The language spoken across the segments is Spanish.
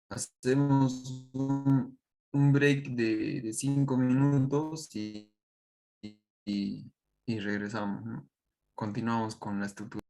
hacemos un break de 5 minutos y, y regresamos, ¿no? Continuamos con la estructura.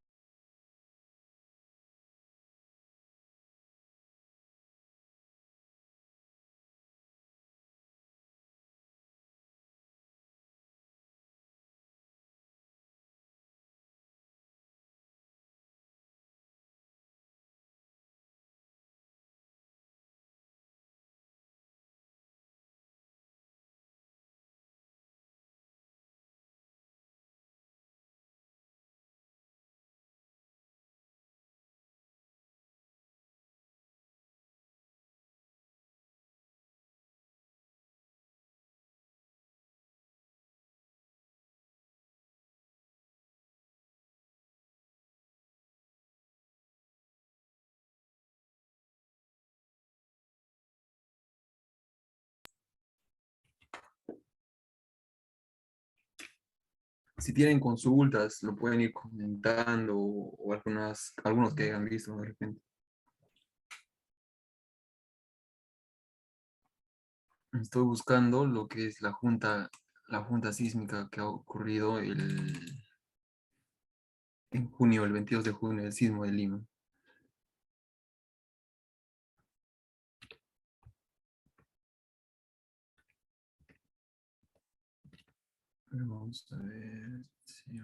Si tienen consultas, lo pueden ir comentando o algunos que hayan visto de repente. Estoy buscando lo que es la junta sísmica que ha ocurrido en junio, el 22 de junio, el sismo de Lima. Pero vamos a ver. Si,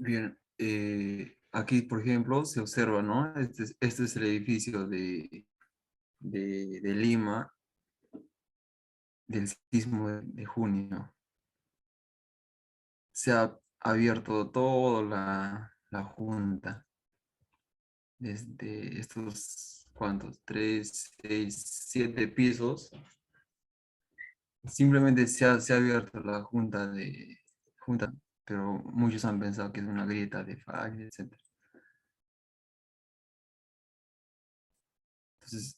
Bien, aquí, por ejemplo, se observa, ¿no? Este es el edificio de Lima del sismo de junio. Se ha abierto toda la junta, desde estos, ¿cuántos? 3, 6, 7 pisos. Simplemente se ha abierto la junta, pero muchos han pensado que es una grieta de falla, etc. Entonces,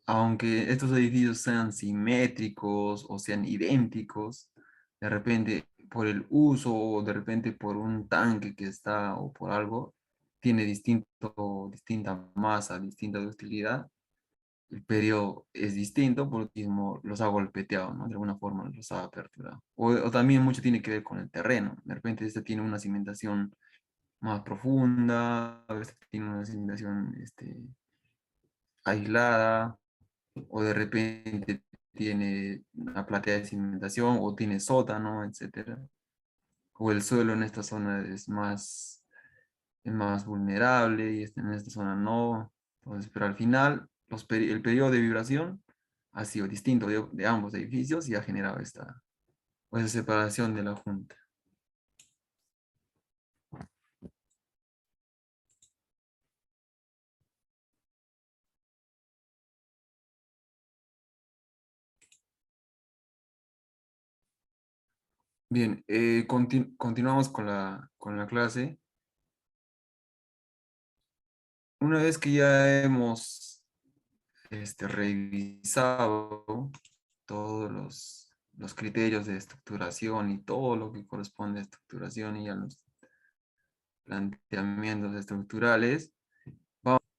aunque estos edificios sean simétricos o sean idénticos, de repente por el uso o de repente por un tanque que está o por algo, tiene distinta masa, distinta ductilidad, el periodo es distinto, por lo mismo los ha golpeteado, ¿no? De alguna forma los ha aperturado. O también mucho tiene que ver con el terreno. De repente este tiene una cimentación más profunda, a veces tiene una cimentación aislada, o de repente tiene una platea de cimentación, o tiene sótano, etcétera. O el suelo en esta zona es más vulnerable y en esta zona no. Entonces, pero al final, el periodo de vibración ha sido distinto de ambos edificios y ha generado esa separación de la junta. Bien, continuamos con la clase. Una vez que ya hemos revisado todos los criterios de estructuración y todo lo que corresponde a estructuración y a los planteamientos estructurales,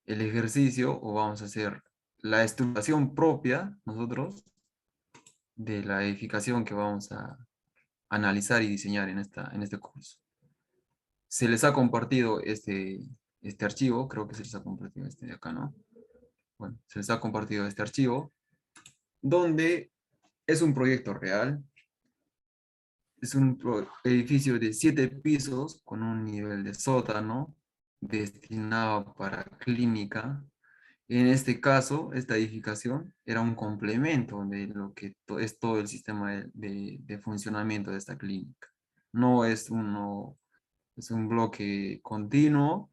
el ejercicio o vamos a hacer la estructuración propia nosotros de la edificación que vamos a analizar y diseñar en este curso. Se les ha compartido este archivo, creo que se les ha compartido este de acá, ¿no? Bueno, se les ha compartido este archivo, donde es un proyecto real, es un edificio de 7 pisos con un nivel de sótano destinado para clínica. En este caso, esta edificación era un complemento de lo que es todo el sistema de funcionamiento de esta clínica. No es es un bloque continuo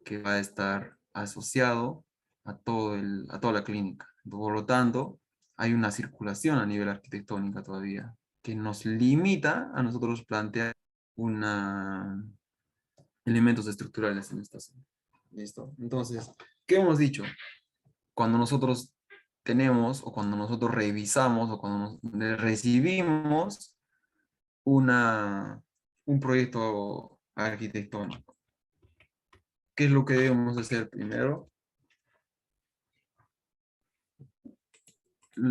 que va a estar asociado a toda la clínica. Por lo tanto, hay una circulación a nivel arquitectónica todavía que nos limita a nosotros plantear una, elementos estructurales en esta zona. ¿Listo? Entonces, ¿qué hemos dicho? Cuando nosotros tenemos o cuando nosotros revisamos o cuando recibimos un proyecto arquitectónico, ¿qué es lo que debemos hacer primero?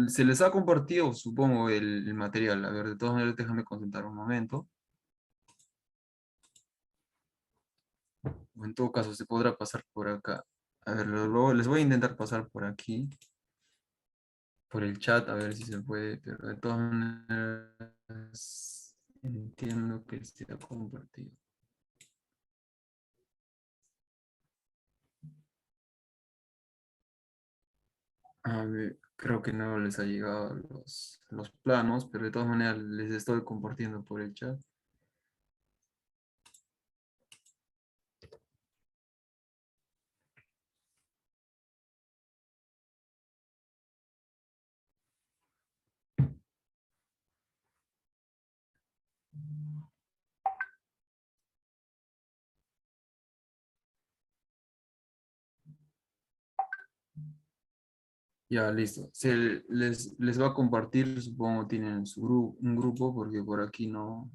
Se les ha compartido, supongo, el material. A ver, de todas maneras, déjame concentrar un momento. O en todo caso, se podrá pasar por acá. A ver, luego les voy a intentar pasar por aquí, por el chat, a ver si se puede, pero de todas maneras entiendo que se ha compartido. A ver, creo que no les ha llegado los planos, pero de todas maneras les estoy compartiendo por el chat. Ya, listo. Les va a compartir, supongo tienen un grupo, porque por aquí no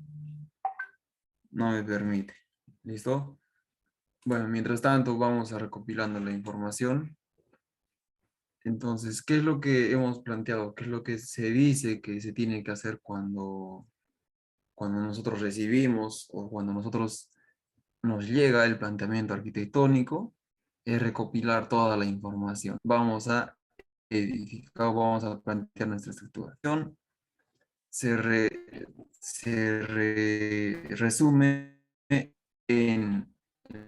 me permite. ¿Listo? Bueno, mientras tanto vamos a recopilando la información. Entonces, ¿qué es lo que hemos planteado? ¿Qué es lo que se dice que se tiene que hacer cuando nosotros recibimos o cuando nosotros nos llega el planteamiento arquitectónico? Es recopilar toda la información. Vamos a edificar, vamos a plantear nuestra estructuración. Se resume en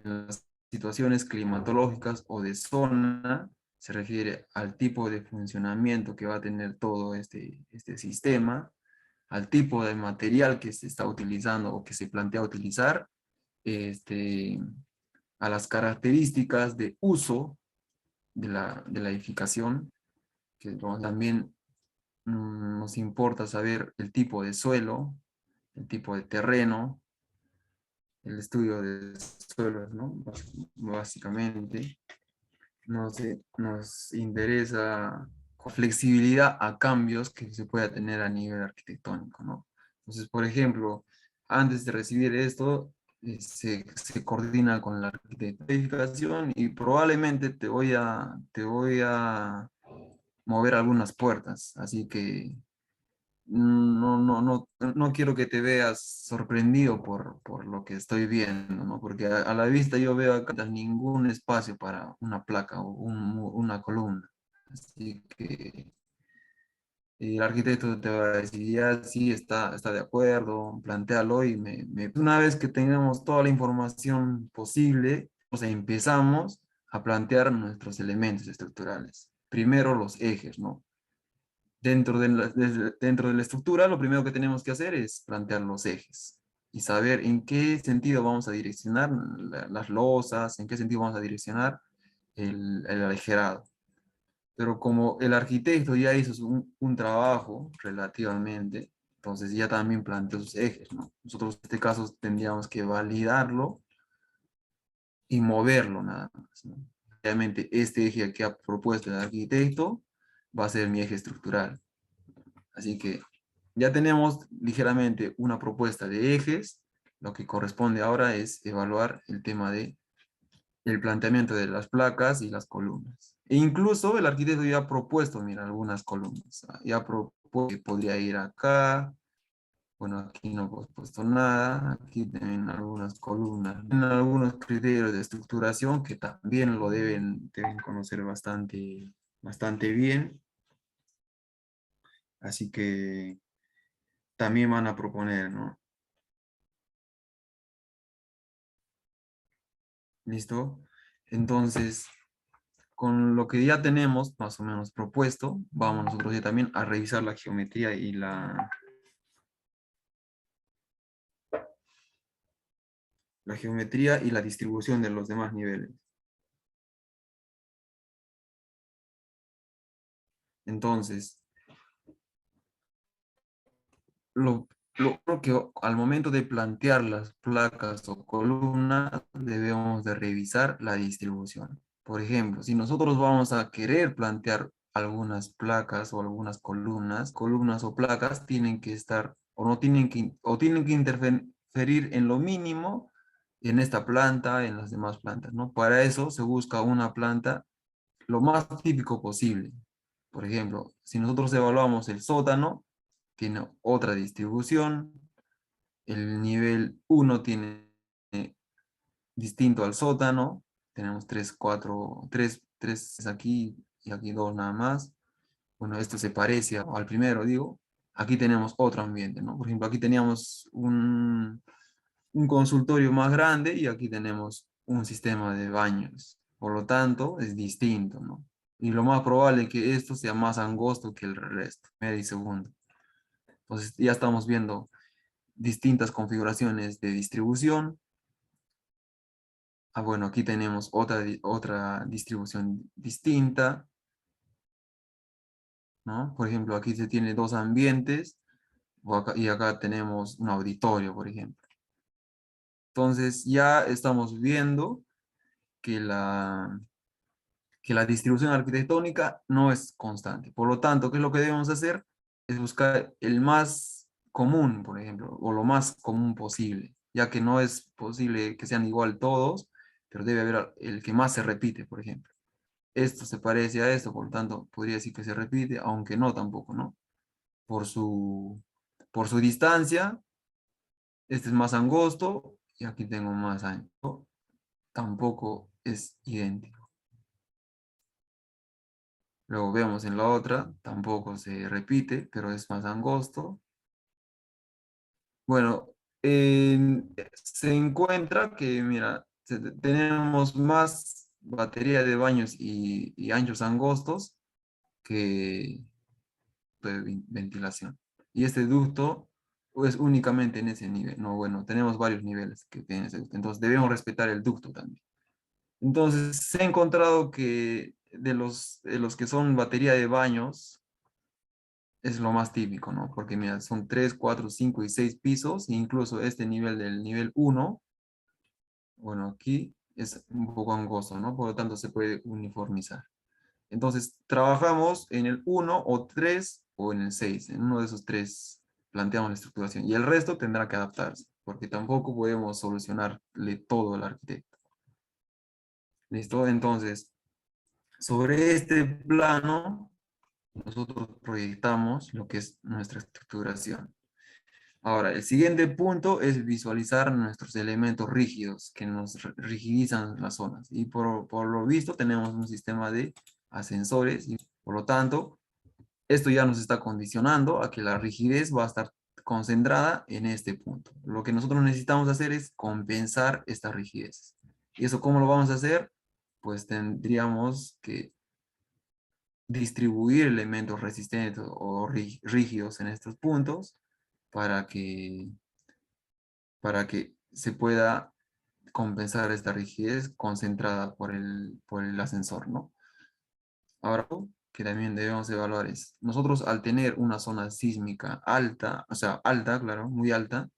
las situaciones climatológicas o de zona, se refiere al tipo de funcionamiento que va a tener todo este sistema, al tipo de material que se está utilizando o que se plantea utilizar, este, a las características de uso de la edificación, que también nos importa saber el tipo de suelo, el tipo de terreno, el estudio de suelos, ¿no? Básicamente, nos interesa flexibilidad a cambios que se pueda tener a nivel arquitectónico, ¿no? Entonces, por ejemplo, antes de recibir esto, se coordina con la arquitectura de edificación y probablemente te voy a mover algunas puertas, así que no quiero que te veas sorprendido por lo que estoy viendo, ¿no? Porque a la vista yo veo acá ningún espacio para una placa o una columna. Así que el arquitecto te va a decir, ya sí está de acuerdo, plantéalo y una vez que tengamos toda la información posible, o sea, empezamos a plantear nuestros elementos estructurales. Primero los ejes, ¿no? Dentro de la estructura, lo primero que tenemos que hacer es plantear los ejes y saber en qué sentido vamos a direccionar las losas, en qué sentido vamos a direccionar el aligerado. Pero como el arquitecto ya hizo un trabajo relativamente, entonces ya también planteó sus ejes, ¿no? Nosotros en este caso tendríamos que validarlo y moverlo nada más, ¿no? Obviamente este eje que ha propuesto el arquitecto va a ser mi eje estructural. Así que ya tenemos ligeramente una propuesta de ejes. Lo que corresponde ahora es evaluar el tema de el planteamiento de las placas y las columnas. E incluso el arquitecto ya ha propuesto, mira, algunas columnas. Ya propuesto que podría ir acá. Bueno, aquí no hemos puesto nada. Aquí tienen algunas columnas. Tienen algunos criterios de estructuración que también lo deben conocer bastante bien. Así que también van a proponer, ¿no? ¿Listo? Entonces, con lo que ya tenemos más o menos propuesto, vamos nosotros ya también a revisar la geometría y la geometría y la distribución de los demás niveles. Entonces, lo, lo que al momento de plantear las placas o columnas, debemos de revisar la distribución. Por ejemplo, si nosotros vamos a querer plantear algunas placas o algunas columnas o placas tienen que estar o tienen que interferir en lo mínimo en esta planta, en las demás plantas, ¿no? Para eso se busca una planta lo más típico posible. Por ejemplo, si nosotros evaluamos el sótano, tiene otra distribución, el nivel uno tiene distinto al sótano, tenemos 3 4 3 aquí y aquí 2 nada más. Bueno, esto se parece al primero, digo. Aquí tenemos otro ambiente, ¿no? Por ejemplo, aquí teníamos un consultorio más grande y aquí tenemos un sistema de baños. Por lo tanto, es distinto, ¿no? Y lo más probable es que esto sea más angosto que el resto, medio y segundo. Entonces ya estamos viendo distintas configuraciones de distribución. Ah, bueno, aquí tenemos otra distribución distinta, ¿no? Por ejemplo, aquí se tiene dos ambientes y acá tenemos un auditorio, por ejemplo. Entonces ya estamos viendo que que la distribución arquitectónica no es constante. Por lo tanto, ¿qué es lo que debemos hacer? Es buscar el más común, por ejemplo, o lo más común posible, ya que no es posible que sean igual todos, pero debe haber el que más se repite, por ejemplo. Esto se parece a esto, por lo tanto, podría decir que se repite, aunque no tampoco, ¿no? Por por su distancia, este es más angosto y aquí tengo más ancho. Tampoco es idéntico. Luego vemos en la otra, tampoco se repite, pero es más angosto. Bueno, se encuentra que, mira, tenemos más batería de baños y anchos angostos que de ventilación. Y este ducto es únicamente en ese nivel. No, bueno, tenemos varios niveles que tiene ese ducto. Entonces debemos respetar el ducto también. Entonces se ha encontrado que de los que son batería de baños, es lo más típico, ¿no? Porque mira, son 3 4 5 y 6 pisos, e incluso este nivel del nivel uno, bueno, aquí es un poco angosto, ¿no? Por lo tanto, se puede uniformizar. Entonces, trabajamos en el uno o 3 o en el 6. En uno de esos tres planteamos la estructuración. Y el resto tendrá que adaptarse, porque tampoco podemos solucionarle todo al arquitecto. ¿Listo? Entonces, sobre este plano, nosotros proyectamos lo que es nuestra estructuración. Ahora, el siguiente punto es visualizar nuestros elementos rígidos que nos rigidizan las zonas. Y por lo visto tenemos un sistema de ascensores y por lo tanto esto ya nos está condicionando a que la rigidez va a estar concentrada en este punto. Lo que nosotros necesitamos hacer es compensar esta rigidez. ¿Y eso cómo lo vamos a hacer? Pues tendríamos que distribuir elementos resistentes o rígidos en estos puntos para que se pueda compensar esta rigidez concentrada por el ascensor, ¿no? Ahora, que también debemos evaluar es, nosotros al tener una zona sísmica alta, o sea, alta, claro, muy alta,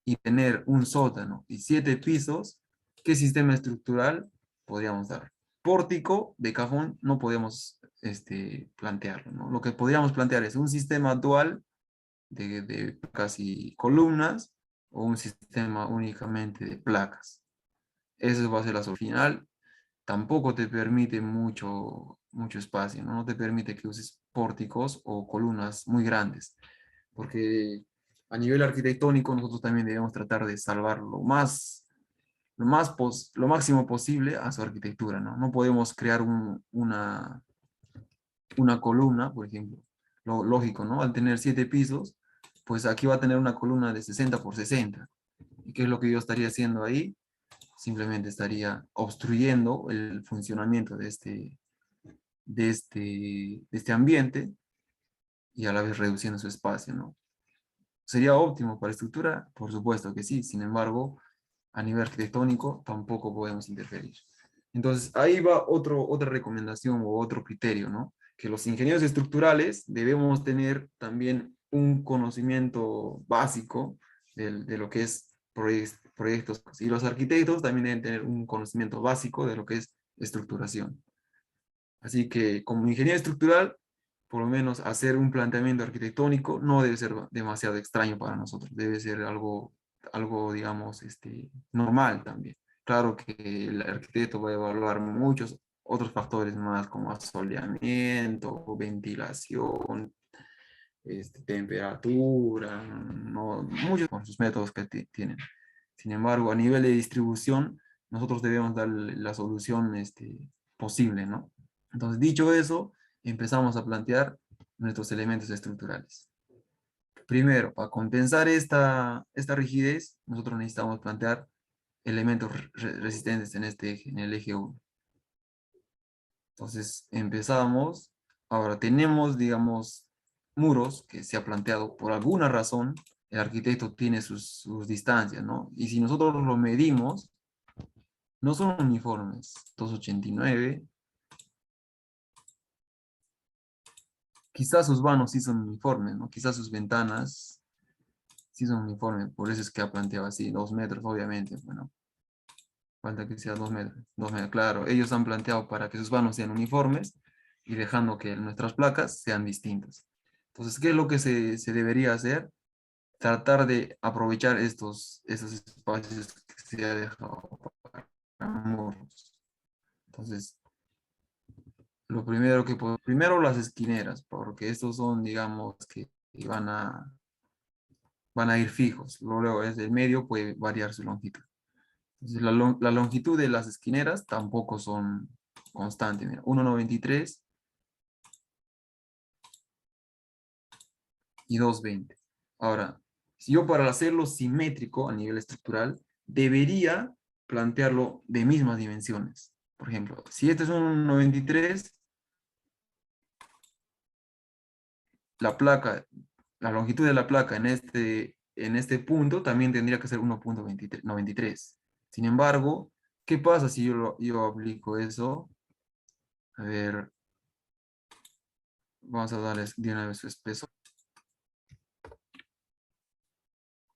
y tener un sótano y 7 pisos, ¿qué sistema estructural podríamos dar? Pórtico de cajón no podemos plantearlo, ¿no? Lo que podríamos plantear es un sistema dual de placas y columnas o un sistema únicamente de placas. Eso va a ser la solución final. Tampoco te permite mucho espacio, ¿no? No te permite que uses pórticos o columnas muy grandes, porque a nivel arquitectónico nosotros también debemos tratar de salvar lo máximo posible a su arquitectura, ¿no? No podemos crear una columna, por ejemplo, lo lógico, ¿no? Al tener 7 pisos, pues aquí va a tener una columna de 60 por 60. ¿Y qué es lo que yo estaría haciendo ahí? Simplemente estaría obstruyendo el funcionamiento de este ambiente y a la vez reduciendo su espacio, ¿no? ¿Sería óptimo para estructura? Por supuesto que sí. Sin embargo, a nivel arquitectónico tampoco podemos interferir. Entonces, ahí va otra recomendación o otro criterio, ¿no? Que los ingenieros estructurales debemos tener también un conocimiento básico de lo que es proyectos. Y los arquitectos también deben tener un conocimiento básico de lo que es estructuración. Así que como ingeniero estructural, por lo menos hacer un planteamiento arquitectónico no debe ser demasiado extraño para nosotros, debe ser algo digamos, normal también. Claro que el arquitecto va a evaluar muchos otros factores más como asoleamiento, ventilación, temperatura, ¿no? Muchos con sus métodos que tienen. Sin embargo, a nivel de distribución, nosotros debemos dar la solución posible, ¿no? Entonces, dicho eso, empezamos a plantear nuestros elementos estructurales. Primero, para compensar esta rigidez, nosotros necesitamos plantear elementos resistentes en este eje, en el eje 1. Entonces, empezamos. Ahora, tenemos, digamos, muros que se ha planteado por alguna razón, el arquitecto tiene sus distancias, ¿no? Y si nosotros lo medimos, no son uniformes. 289. Quizás sus vanos sí son uniformes, ¿no? Quizás sus ventanas sí son uniformes. Por eso es que ha planteado así, 2 metros, obviamente. Bueno, falta que sea 2 metros. 2 metros, claro. Ellos han planteado para que sus vanos sean uniformes y dejando que nuestras placas sean distintas. Entonces, ¿qué es lo que se debería hacer? Tratar de aprovechar esos espacios que se ha dejado para muros. Entonces, primero las esquineras, porque estos son, digamos, que van a ir fijos. Luego, desde el medio puede variar su longitud. Entonces, la longitud de las esquineras tampoco son constantes. Mira, 1,93 y 2,20. Ahora, Si yo para hacerlo simétrico a nivel estructural, debería plantearlo de mismas dimensiones. Por ejemplo, si este es un 93, la placa, la longitud de la placa en este punto también tendría que ser 1,93. Sin embargo, ¿qué pasa si yo aplico eso? A ver, vamos a darles de una vez su espeso.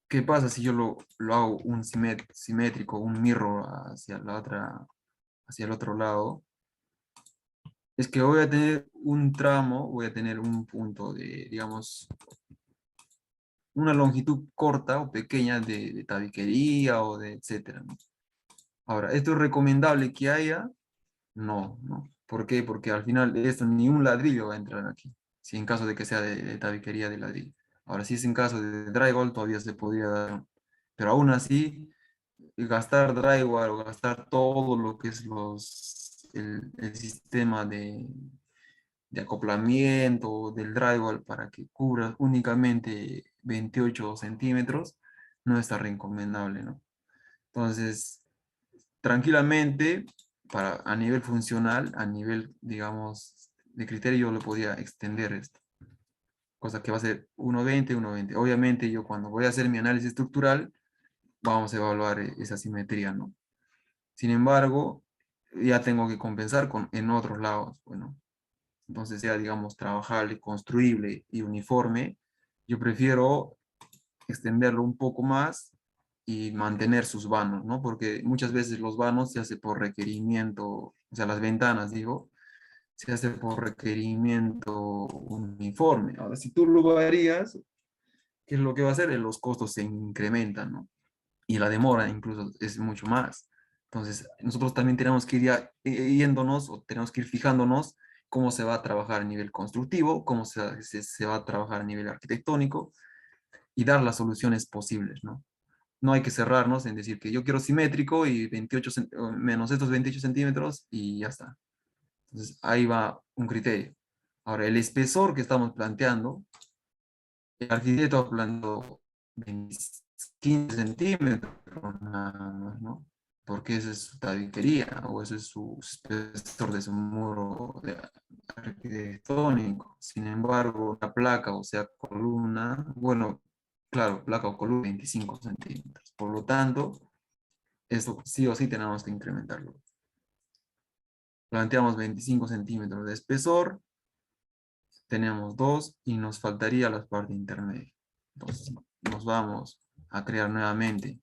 ¿Qué pasa si yo lo hago un simétrico, un mirror hacia el otro lado? Es que voy a tener un tramo, voy a tener un punto de, digamos, una longitud corta o pequeña de tabiquería o de etcétera, ¿no? Ahora, ¿esto es recomendable que haya? No, ¿no? ¿Por qué? Porque al final esto ni un ladrillo va a entrar aquí, si en caso de que sea de tabiquería de ladrillo. Ahora, si es en caso de drywall, todavía se podría dar, pero aún así, gastar drywall o gastar todo lo que es el sistema de acoplamiento del drywall para que cubra únicamente 28 centímetros, no es tan recomendable, ¿no? Entonces, tranquilamente, a nivel funcional, a nivel, digamos, de criterio, yo lo podía extender esto, cosa que va a ser 1,20, 1,20. Obviamente, yo cuando voy a hacer mi análisis estructural, vamos a evaluar esa simetría, ¿no? Sin embargo, ya tengo que compensar en otros lados, bueno, entonces sea, digamos, trabajable, construible y uniforme, yo prefiero extenderlo un poco más y mantener sus vanos, ¿no? Porque muchas veces los vanos se hace por requerimiento, o sea, las ventanas, digo, se hace por requerimiento uniforme. Ahora, si tú lo varías, ¿qué es lo que va a hacer? Los costos se incrementan, ¿no? Y la demora incluso es mucho más. Entonces, nosotros también tenemos que ir ya yéndonos o tenemos que ir fijándonos cómo se va a trabajar a nivel constructivo, cómo se va a trabajar a nivel arquitectónico y dar las soluciones posibles, ¿no? No hay que cerrarnos en decir que yo quiero simétrico y menos estos 28 centímetros y ya está. Entonces, ahí va un criterio. Ahora, el espesor que estamos planteando, el arquitecto ha planteado 20 15 centímetros, nada más, ¿no? Porque esa es su tabiquería o ese es su espesor de su muro arquitectónico. Sin embargo, la placa, o sea, columna, bueno, claro, placa o columna 25 centímetros. Por lo tanto, esto sí o sí tenemos que incrementarlo. Planteamos 25 centímetros de espesor, tenemos dos y nos faltaría la parte intermedia. Entonces, nos vamos a crear nuevamente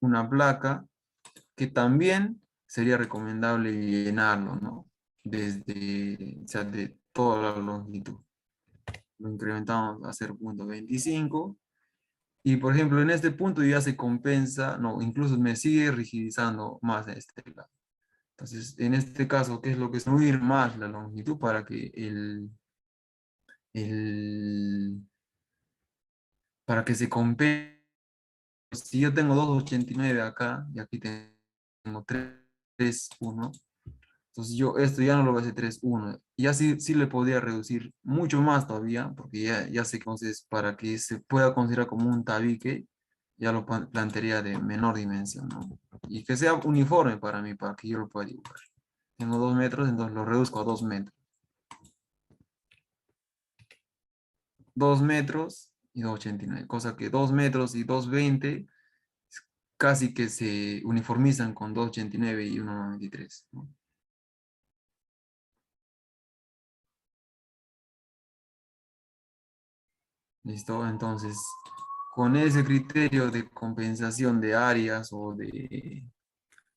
una placa que también sería recomendable llenarlo, ¿no? O sea, de toda la longitud. Lo incrementamos a 0,25 y, por ejemplo, en este punto ya se compensa, no, incluso me sigue rigidizando más este lado. Entonces, en este caso, ¿qué es lo que es subir más la longitud para que el, para que se compense? Si yo tengo 2,89 acá y aquí tengo 3,1, entonces yo esto ya no lo voy a hacer 3,1. Y así sí le podría reducir mucho más todavía, porque ya sé que entonces para que se pueda considerar como un tabique, ya lo plantearía de menor dimensión, ¿no? Y que sea uniforme para mí, para que yo lo pueda dibujar. Tengo 2 metros, entonces lo reduzco a 2 metros. 2 metros y 2,89, cosa que 2 metros y 2,20 casi que se uniformizan con 2,89 y 1,93, ¿no? ¿Listo? Entonces, con ese criterio de compensación de áreas o de...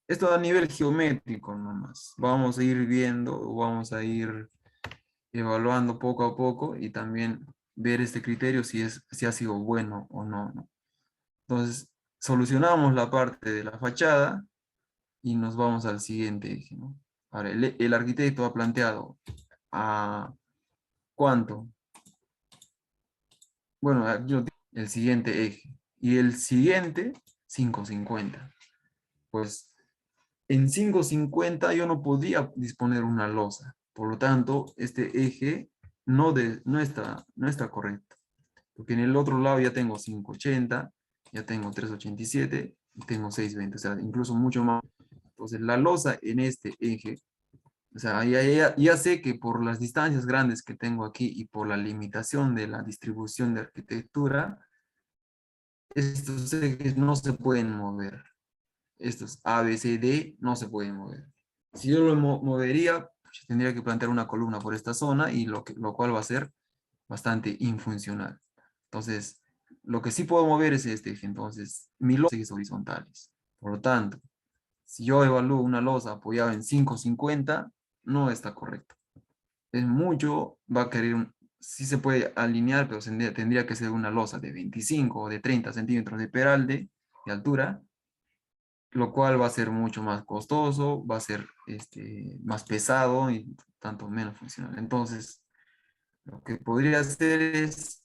Esto a nivel geométrico nomás. Vamos a ir viendo, vamos a ir evaluando poco a poco y también ver este criterio si ha sido bueno o no, ¿no? Entonces, solucionamos la parte de la fachada y nos vamos al siguiente eje, ¿no? Ahora, el arquitecto ha planteado a cuánto. Bueno, el siguiente eje. Y el siguiente, 5,50. Pues en 5,50 yo no podía disponer una losa. Por lo tanto, este eje no está correcto. Porque en el otro lado ya tengo 580, ya tengo 387 y tengo 620, o sea, incluso mucho más. Entonces, la losa en este eje, o sea, ya sé que por las distancias grandes que tengo aquí y por la limitación de la distribución de arquitectura, estos ejes no se pueden mover. Estos A, B, C, D no se pueden mover. Si yo lo movería, pues, tendría que plantear una columna por esta zona y lo cual va a ser bastante infuncional. Entonces, lo que sí puedo mover es este eje. Entonces, mi losa es horizontales. Por lo tanto, si yo evalúo una losa apoyada en 550, no está correcto. Es mucho, va a querer, sí se puede alinear, pero tendría que ser una losa de 25 o de 30 centímetros de peralde, de altura, lo cual va a ser mucho más costoso, va a ser más pesado y tanto menos funcional. Entonces, lo que podría hacer es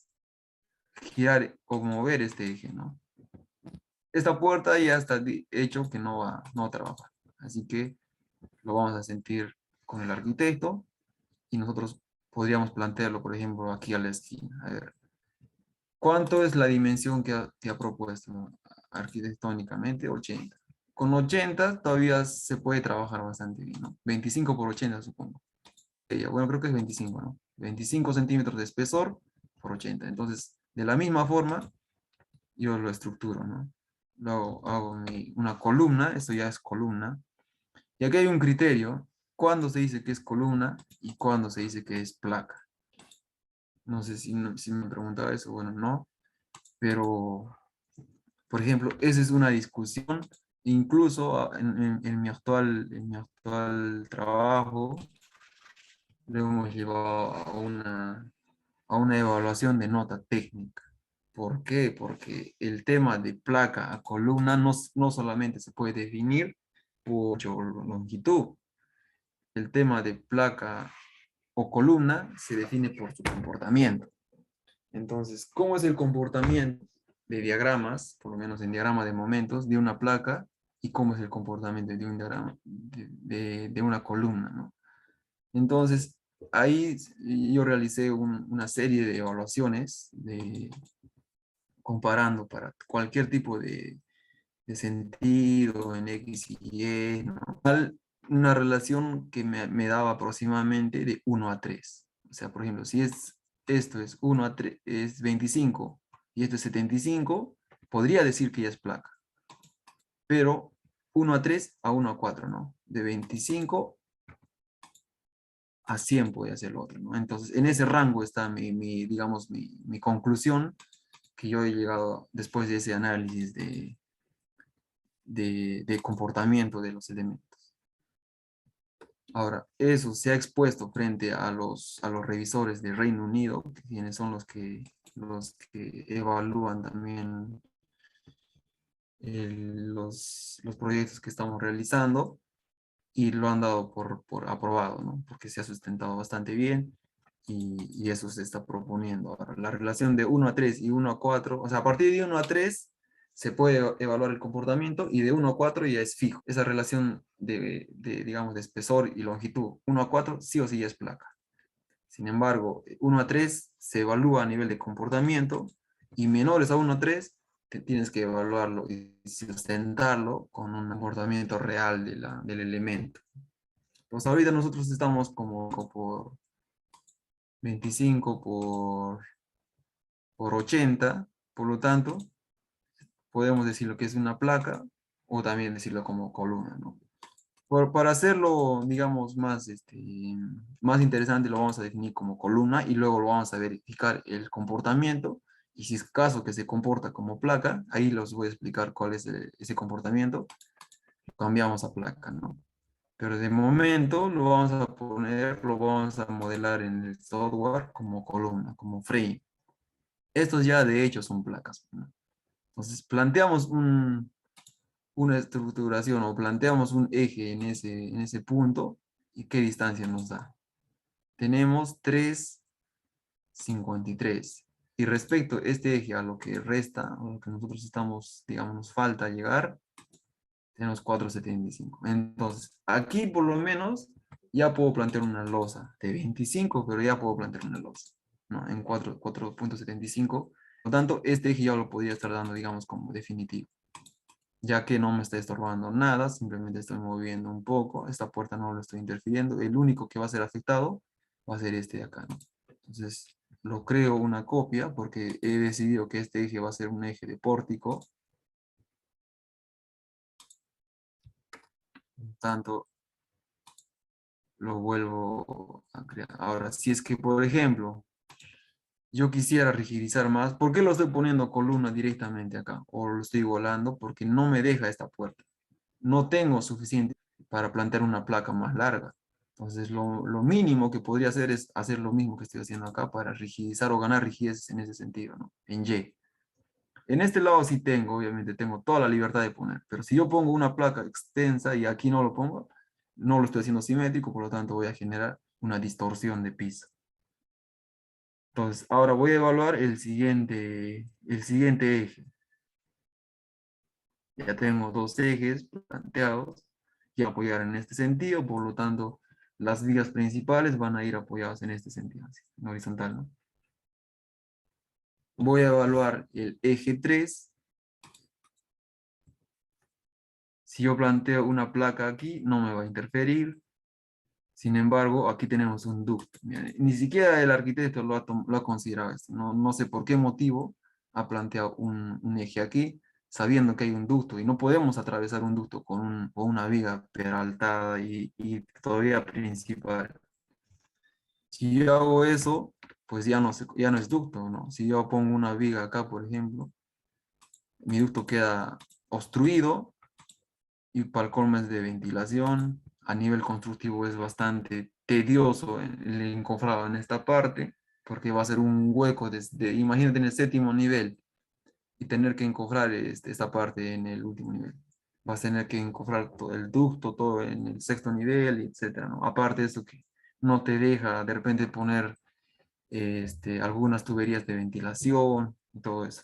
girar o mover este eje, ¿no? Esta puerta ya está hecho que no va a trabajar. Así que lo vamos a sentir con el arquitecto y nosotros podríamos plantearlo, por ejemplo, aquí a la esquina. A ver, ¿cuánto es la dimensión que ha propuesto arquitectónicamente? 80. Con 80 todavía se puede trabajar bastante bien, ¿no? 25 por 80, supongo. Bueno, creo que es 25, ¿no? 25 centímetros de espesor por 80. Entonces, de la misma forma, yo lo estructuro, ¿no? Hago una columna, esto ya es columna. Y aquí hay un criterio, cuándo se dice que es columna y cuándo se dice que es placa. No sé si me preguntaba eso, bueno, no, pero, por ejemplo, esa es una discusión, incluso en mi actual trabajo, lo hemos llevado a una evaluación de nota técnica. ¿Por qué? Porque el tema de placa a columna no solamente se puede definir por longitud. El tema de placa o columna se define por su comportamiento. Entonces, ¿cómo es el comportamiento de diagramas, por lo menos en diagrama de momentos, de una placa y cómo es el comportamiento de un diagrama de una columna, ¿no? Entonces, ahí yo realicé una serie de evaluaciones comparando para cualquier tipo de sentido en X y Y, ¿no? Una relación que me daba aproximadamente de 1 a 3. O sea, por ejemplo, si esto es 1 a 3, es 25 y esto es 75, podría decir que ya es placa. Pero 1 a 3 a 1 a 4, ¿no? De 25 a 100 puede ser el otro, ¿no? Entonces, en ese rango está digamos, mi conclusión que yo he llegado después de ese análisis de comportamiento de los elementos. Ahora, eso se ha expuesto frente a los revisores de Reino Unido, quienes son los que evalúan también los proyectos que estamos realizando y lo han dado por aprobado, ¿no? Porque se ha sustentado bastante bien y eso se está proponiendo. Ahora, la relación de 1 a 3 y 1 a 4, o sea, a partir de 1 a 3 se puede evaluar el comportamiento y de 1 a 4 ya es fijo. Esa relación digamos, de espesor y longitud, 1 a 4 sí o sí ya es placa. Sin embargo, 1 a 3 se evalúa a nivel de comportamiento y menores a 1 a 3 tienes que evaluarlo y sustentarlo con un comportamiento real del elemento. Pues ahorita nosotros estamos como por 25 por 80, por lo tanto, podemos decir lo que es una placa o también decirlo como columna, ¿no? Para hacerlo, digamos, más interesante, lo vamos a definir como columna y luego lo vamos a verificar el comportamiento. Y si es caso que se comporta como placa, ahí los voy a explicar cuál es ese comportamiento. Cambiamos a placa, ¿no? Pero de momento lo vamos a modelar en el software como columna, como frame. Estos ya de hecho son placas, ¿no? Entonces planteamos una estructuración o planteamos un eje en ese punto y qué distancia nos da. Tenemos 3,53. Y respecto a este eje a lo que resta, a lo que nosotros estamos, digamos, nos falta llegar, tenemos 4,75. Entonces, aquí por lo menos ya puedo plantear una losa de 25, pero ya puedo plantear una losa. ¿no? En 4.75. Por lo tanto, este eje ya lo podría estar dando, digamos, como definitivo, ya que no me está estorbando nada, simplemente estoy moviendo un poco, esta puerta no lo estoy interfiriendo, el único que va a ser afectado va a ser este de acá, ¿no? Entonces, lo creo una copia porque he decidido que este eje va a ser un eje de pórtico, por tanto, lo vuelvo a crear. Ahora, si es que, por ejemplo, yo quisiera rigidizar más, ¿por qué lo estoy poniendo columna directamente acá? O lo estoy volando porque no me deja esta puerta. No tengo suficiente para plantear una placa más larga. Entonces, lo mínimo que podría hacer es hacer lo mismo que estoy haciendo acá para rigidizar o ganar rigidez en ese sentido, ¿no? En Y. En este lado sí tengo, obviamente, tengo toda la libertad de poner, pero si yo pongo una placa extensa y aquí no lo pongo, no lo estoy haciendo simétrico, por lo tanto voy a generar una distorsión de piso. Entonces, ahora voy a evaluar el siguiente eje. Ya tengo dos ejes planteados que apoyar en este sentido, por lo tanto, las vigas principales van a ir apoyadas en este sentido, así, en horizontal, ¿no? Voy a evaluar el eje 3. Si yo planteo una placa aquí, no me va a interferir. Sin embargo, aquí tenemos un ducto. Mira, ni siquiera el arquitecto lo ha considerado esto. No, no sé por qué motivo ha planteado un eje aquí, sabiendo que hay un ducto y no podemos atravesar un ducto con una viga peraltada y todavía principal. Si yo hago eso, pues ya no es ducto, ¿no? Si yo pongo una viga acá, por ejemplo, mi ducto queda obstruido y para el colmo es de ventilación. A nivel constructivo es bastante tedioso el encofrado en esta parte, porque va a ser un hueco desde, imagínate en el séptimo nivel y tener que encofrar esta parte en el último nivel. Vas a tener que encofrar todo el ducto, todo en el sexto nivel, etcétera, ¿no? Aparte de eso que no te deja de repente poner algunas tuberías de ventilación y todo eso.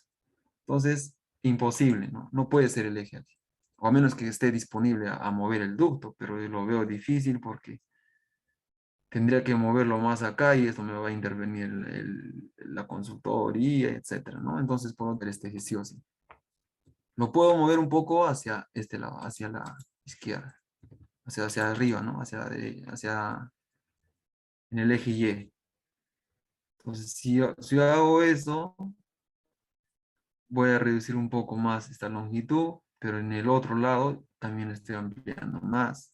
Entonces, imposible, ¿no? No puede ser el eje aquí. O a menos que esté disponible a mover el ducto, pero yo lo veo difícil porque tendría que moverlo más acá y esto me va a intervenir la consultoría, etcétera, ¿no? Entonces, por lo tanto, este eje sí o sí. Lo puedo mover un poco hacia este lado, hacia la izquierda, hacia arriba, ¿no? Hacia en el eje Y. Entonces, si yo hago eso, voy a reducir un poco más esta longitud, pero en el otro lado también estoy ampliando más.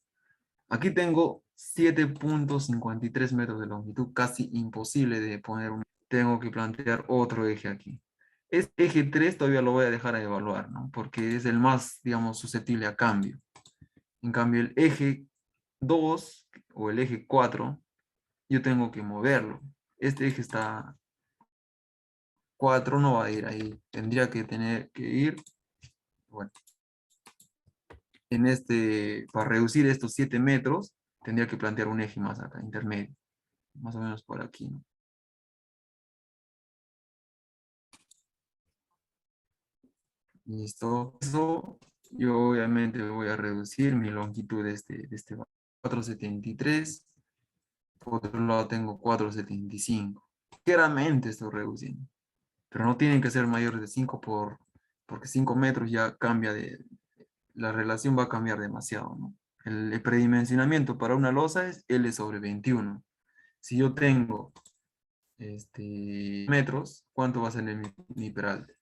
Aquí tengo 7.53 metros de longitud, casi imposible de poner un... Tengo que plantear otro eje aquí. Este eje 3 todavía lo voy a dejar a evaluar, ¿no? Porque es el más, digamos, susceptible a cambio. En cambio, el eje 2 o el eje 4, yo tengo que moverlo. Este eje está 4, no va a ir ahí. Tendría que tener que ir, bueno, para reducir estos 7 metros, tendría que plantear un eje más acá, intermedio, más o menos por aquí, ¿no? Listo. Eso, yo obviamente voy a reducir mi longitud de este 4.73. Por otro lado tengo 4.75. Ligeramente estoy reduciendo, pero no tienen que ser mayores de 5 porque 5 metros ya cambia la relación va a cambiar demasiado, ¿no? El predimensionamiento para una losa es L sobre 21. Si yo tengo metros, ¿cuánto va a ser mi peralte?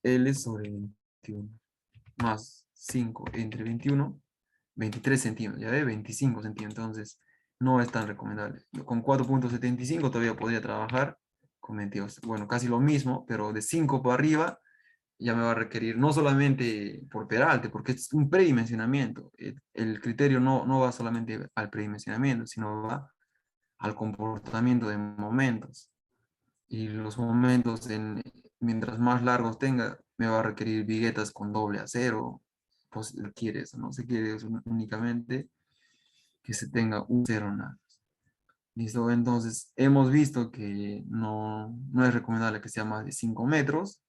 L sobre 21 más 5 entre 21, 23 centímetros, ya ve, 25 centímetros, entonces no es tan recomendable. Con 4.75 todavía podría trabajar con 22, bueno, casi lo mismo, pero de 5 para arriba ya me va a requerir no solamente por peralte, porque es un predimensionamiento. El criterio no va solamente al predimensionamiento, sino va al comportamiento de momentos. Y los momentos, mientras más largos tenga, me va a requerir viguetas con doble acero. Pues se quiere eso, no se quiere eso únicamente que se tenga un cero nada. ¿Listo? Entonces, hemos visto que no es recomendable que sea más de 5 metros.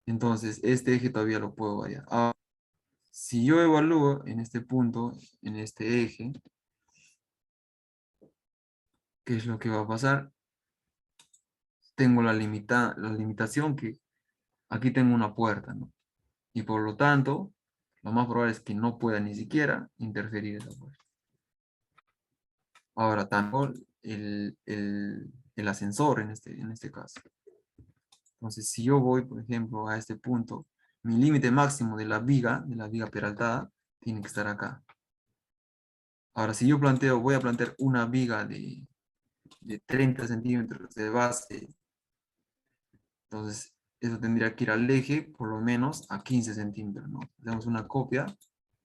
Entonces, este eje todavía lo puedo variar. Si yo evalúo en este punto, en este eje, ¿Qué es lo que va a pasar? Tengo la limitación que aquí tengo una puerta, ¿no? Y por lo tanto, lo más probable es que no pueda ni siquiera interferir esa puerta. Ahora, tampoco el ascensor en este caso. Entonces, si yo voy, por ejemplo, a este punto, mi límite máximo de la viga peraltada, tiene que estar acá. Ahora, si yo voy a plantear una viga de 30 centímetros de base, entonces eso tendría que ir al eje por lo menos a 15 centímetros, ¿no? Hacemos una copia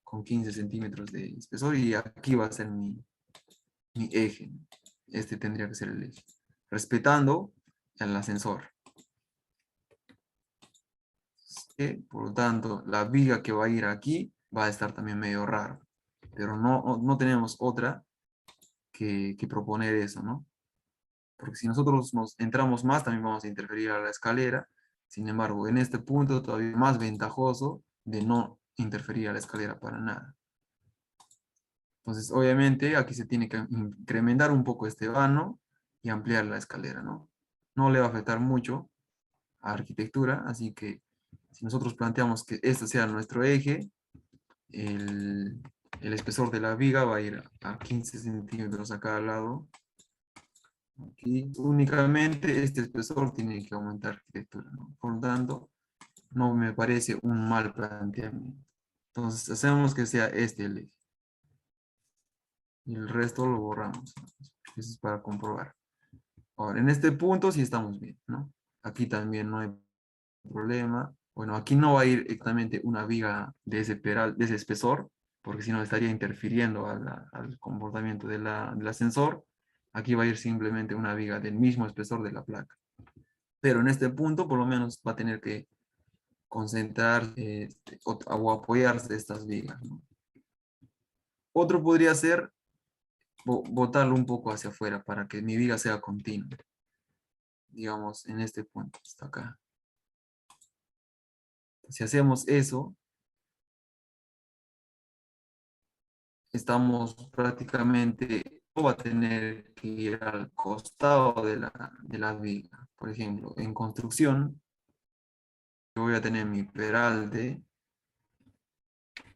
con 15 centímetros de espesor y aquí va a ser mi eje. Este tendría que ser el eje, respetando el ascensor. Por lo tanto, la viga que va a ir aquí va a estar también medio raro, pero no tenemos otra que proponer eso, ¿no? Porque si nosotros nos entramos más, también vamos a interferir a la escalera. Sin embargo, en este punto todavía más ventajoso de no interferir a la escalera para nada. Entonces, obviamente, aquí se tiene que incrementar un poco este vano y ampliar la escalera, ¿no? No le va a afectar mucho a arquitectura, así que si nosotros planteamos que este sea nuestro eje, el, el espesor de la viga va a ir a 15 centímetros a cada lado. Aquí únicamente este espesor tiene que aumentar arquitectura, ¿no? Por lo tanto, no me parece un mal planteamiento. Entonces, hacemos que sea este el eje. Y el resto lo borramos, ¿no? Eso es para comprobar. Ahora, en este punto sí estamos bien, ¿no? Aquí también no hay problema. Bueno, aquí no va a ir exactamente una viga de ese de ese espesor, porque si no estaría interfiriendo al comportamiento del ascensor. Aquí va a ir simplemente una viga del mismo espesor de la placa. Pero en este punto, por lo menos, va a tener que concentrar o apoyarse de estas vigas, ¿no? Otro podría ser botarlo un poco hacia afuera para que mi viga sea continua. Digamos, en este punto, hasta acá. Si hacemos eso, estamos prácticamente, o va a tener que ir al costado de la viga. Por ejemplo, en construcción, yo voy a tener mi peralte,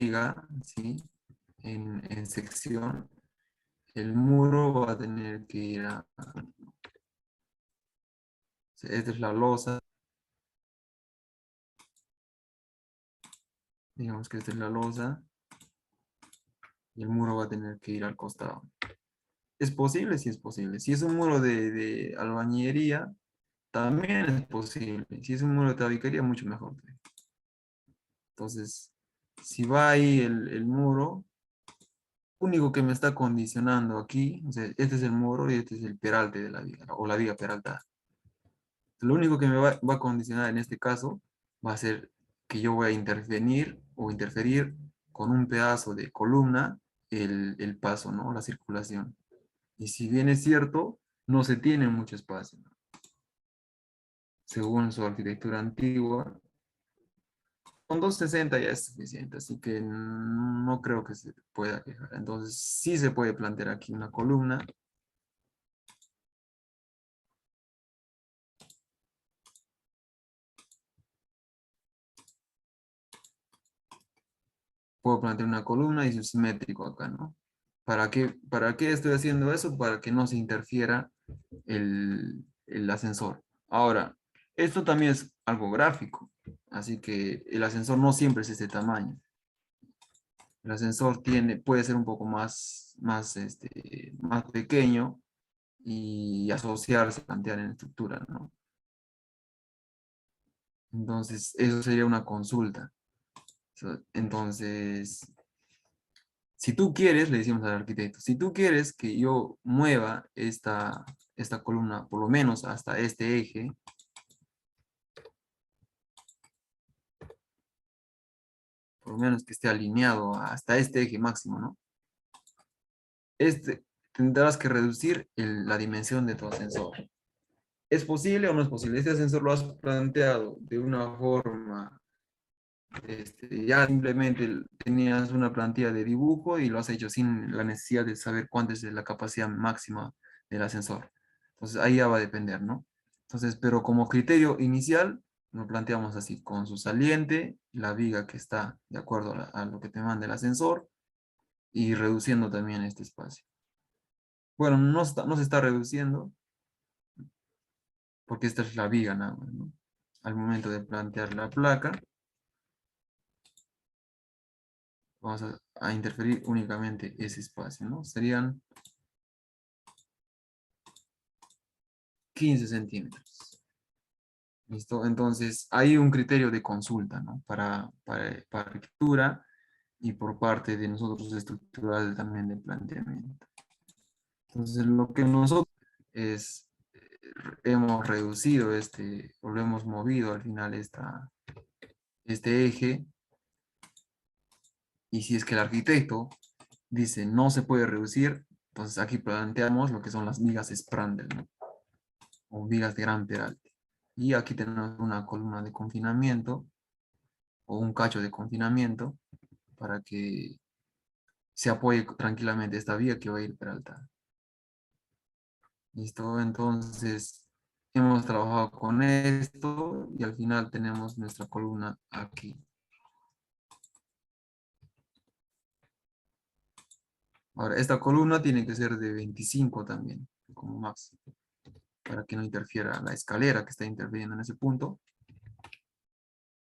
viga, ¿sí? En sección, el muro va a tener que ir esta es la losa, digamos que esta es la losa, y el muro va a tener que ir al costado. ¿Es posible? Sí es posible. Si es un muro de albañilería, también es posible. Si es un muro de tabiquería, mucho mejor. Entonces, si va ahí el muro, único que me está condicionando aquí, o sea, este es el muro y este es el peralte de la viga, o la viga peraltada. Lo único que me va a condicionar en este caso va a ser que yo voy a intervenir o interferir con un pedazo de columna el paso, ¿no? La circulación. Y si bien es cierto, no se tiene mucho espacio, ¿no? Según su arquitectura antigua, con 260 ya es suficiente, así que no creo que se pueda quejar. Entonces, sí se puede plantear aquí una columna. Puedo plantear una columna y su simétrico acá, ¿no? Para qué estoy haciendo eso? Para que no se interfiera el ascensor. Ahora, esto también es algo gráfico, así que el ascensor no siempre es este tamaño. El ascensor puede ser un poco más pequeño y asociarse, plantear en estructura, ¿no? Entonces, eso sería una consulta. Entonces, si tú quieres, le decimos al arquitecto, si tú quieres que yo mueva esta columna por lo menos hasta este eje, por lo menos que esté alineado hasta este eje máximo, ¿no? Tendrás que reducir la dimensión de tu ascensor. ¿Es posible o no es posible? Este ascensor lo has planteado de una forma, ya simplemente tenías una plantilla de dibujo y lo has hecho sin la necesidad de saber cuánta es la capacidad máxima del ascensor. Entonces ahí ya va a depender, ¿no? Entonces, pero como criterio inicial, lo planteamos así, con su saliente, la viga que está de acuerdo a lo que te manda el ascensor y reduciendo también este espacio. Bueno, no se está reduciendo porque esta es la viga nada más, ¿no? Al momento de plantear la placa, vamos a interferir únicamente ese espacio, ¿no? Serían 15 centímetros. ¿Listo? Entonces, hay un criterio de consulta, ¿no? Para arquitectura y por parte de nosotros estructural también de planteamiento. Entonces, lo que nosotros es, hemos reducido o lo hemos movido al final este eje, y si es que el arquitecto dice no se puede reducir, entonces aquí planteamos lo que son las vigas Sprandel, ¿no? O vigas de gran peralte. Y aquí tenemos una columna de confinamiento o un cacho de confinamiento para que se apoye tranquilamente esta viga que va a ir peraltada. ¿Listo? Entonces, hemos trabajado con esto y al final tenemos nuestra columna aquí. Ahora, esta columna tiene que ser de 25 también, como máximo, para que no interfiera la escalera que está interviniendo en ese punto,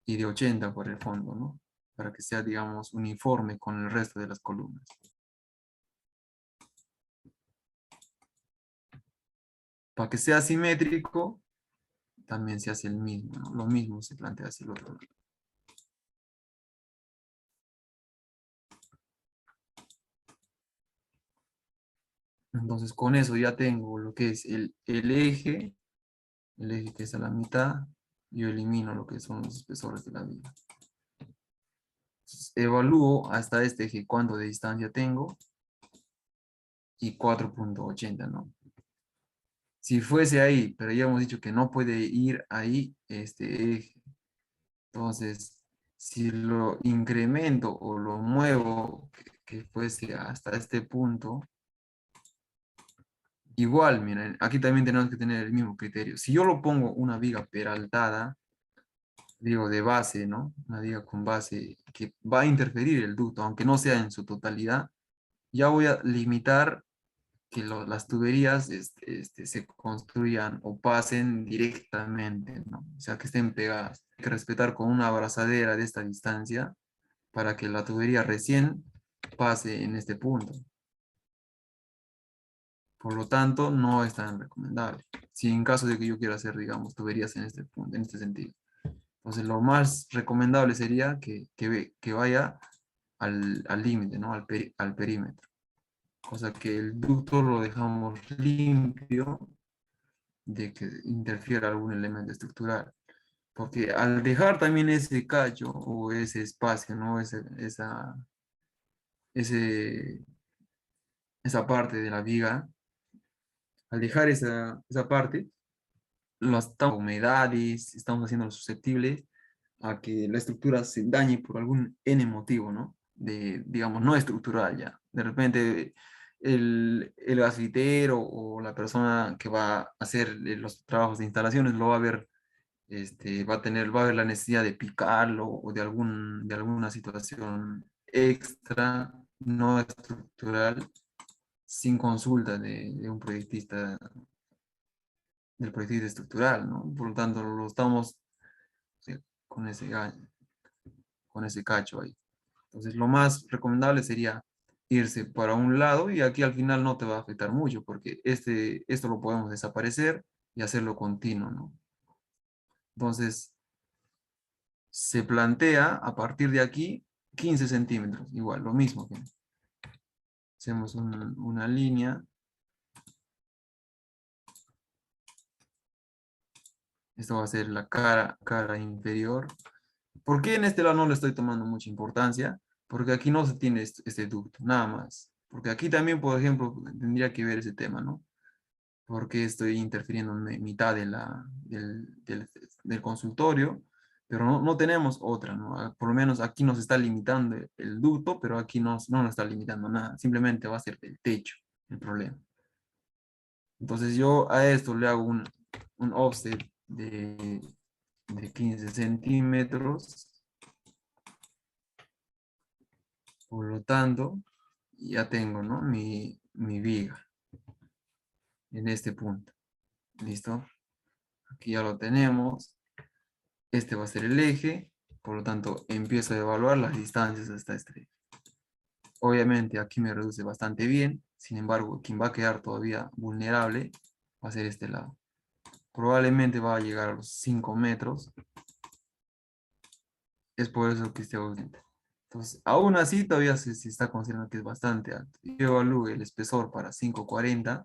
y de 80 por el fondo, ¿no? Para que sea, digamos, uniforme con el resto de las columnas. Para que sea simétrico, también se hace el mismo, ¿no? Lo mismo se plantea hacia el otro lado. Entonces, con eso ya tengo lo que es el eje que es a la mitad, yo elimino lo que son los espesores de la viga. Entonces, evalúo hasta este eje cuánto de distancia tengo y 4,80, ¿no? Si fuese ahí, pero ya hemos dicho que no puede ir ahí este eje, entonces si lo incremento o lo muevo que fuese hasta este punto, igual, miren, aquí también tenemos que tener el mismo criterio. Si yo lo pongo una viga peraltada, digo, de base, ¿no? Una viga con base que va a interferir el ducto, aunque no sea en su totalidad, ya voy a limitar que las tuberías se construyan o pasen directamente, ¿no? O sea, que estén pegadas. Hay que respetar con una abrazadera de esta distancia para que la tubería recién pase en este punto. Por lo tanto, no es tan recomendable. Si en caso de que yo quiera hacer, digamos, tuberías en este punto, en este sentido. Entonces, lo más recomendable sería que vaya al límite, ¿no? Al perímetro. Cosa que el ducto lo dejamos limpio de que interfiera algún elemento estructural. Porque al dejar también ese cacho o ese espacio, ¿no? Ese, esa parte de la viga, al dejar esa parte, las humedades, estamos haciendo susceptibles a que la estructura se dañe por algún N motivo, ¿no? Digamos, no estructural ya. De repente el gasfitero o la persona que va a hacer los trabajos de instalaciones lo va a ver, va a ver la necesidad de picarlo o de alguna situación extra, no estructural, sin consulta de un proyectista, del proyectista estructural, ¿no? Por lo tanto, lo estamos, sí, con con ese cacho ahí. Entonces, lo más recomendable sería irse para un lado y aquí al final no te va a afectar mucho porque esto lo podemos desaparecer y hacerlo continuo, ¿no? Entonces, se plantea a partir de aquí 15 centímetros, igual, lo mismo. Hacemos una línea. Esto va a ser la cara inferior. ¿Por qué en este lado no le estoy tomando mucha importancia? Porque aquí no se tiene este ducto, nada más. Porque aquí también, por ejemplo, tendría que ver ese tema, ¿no? Porque estoy interfiriendo en mitad del consultorio, pero no tenemos otra, ¿no? Por lo menos aquí nos está limitando el ducto, pero aquí no nos está limitando nada. Simplemente va a ser el techo el problema. Entonces yo a esto le hago un offset de 15 centímetros. Por lo tanto, ya tengo, ¿no? Mi viga en este punto. ¿Listo? Aquí ya lo tenemos. Este va a ser el eje. Por lo tanto, empiezo a evaluar las distancias hasta este eje. Obviamente aquí me reduce bastante bien. Sin embargo, quien va a quedar todavía vulnerable va a ser este lado. Probablemente va a llegar a los 5 metros. Es por eso que esté ausente. Entonces, aún así todavía se está considerando que es bastante alto. Yo evalúo el espesor para 540.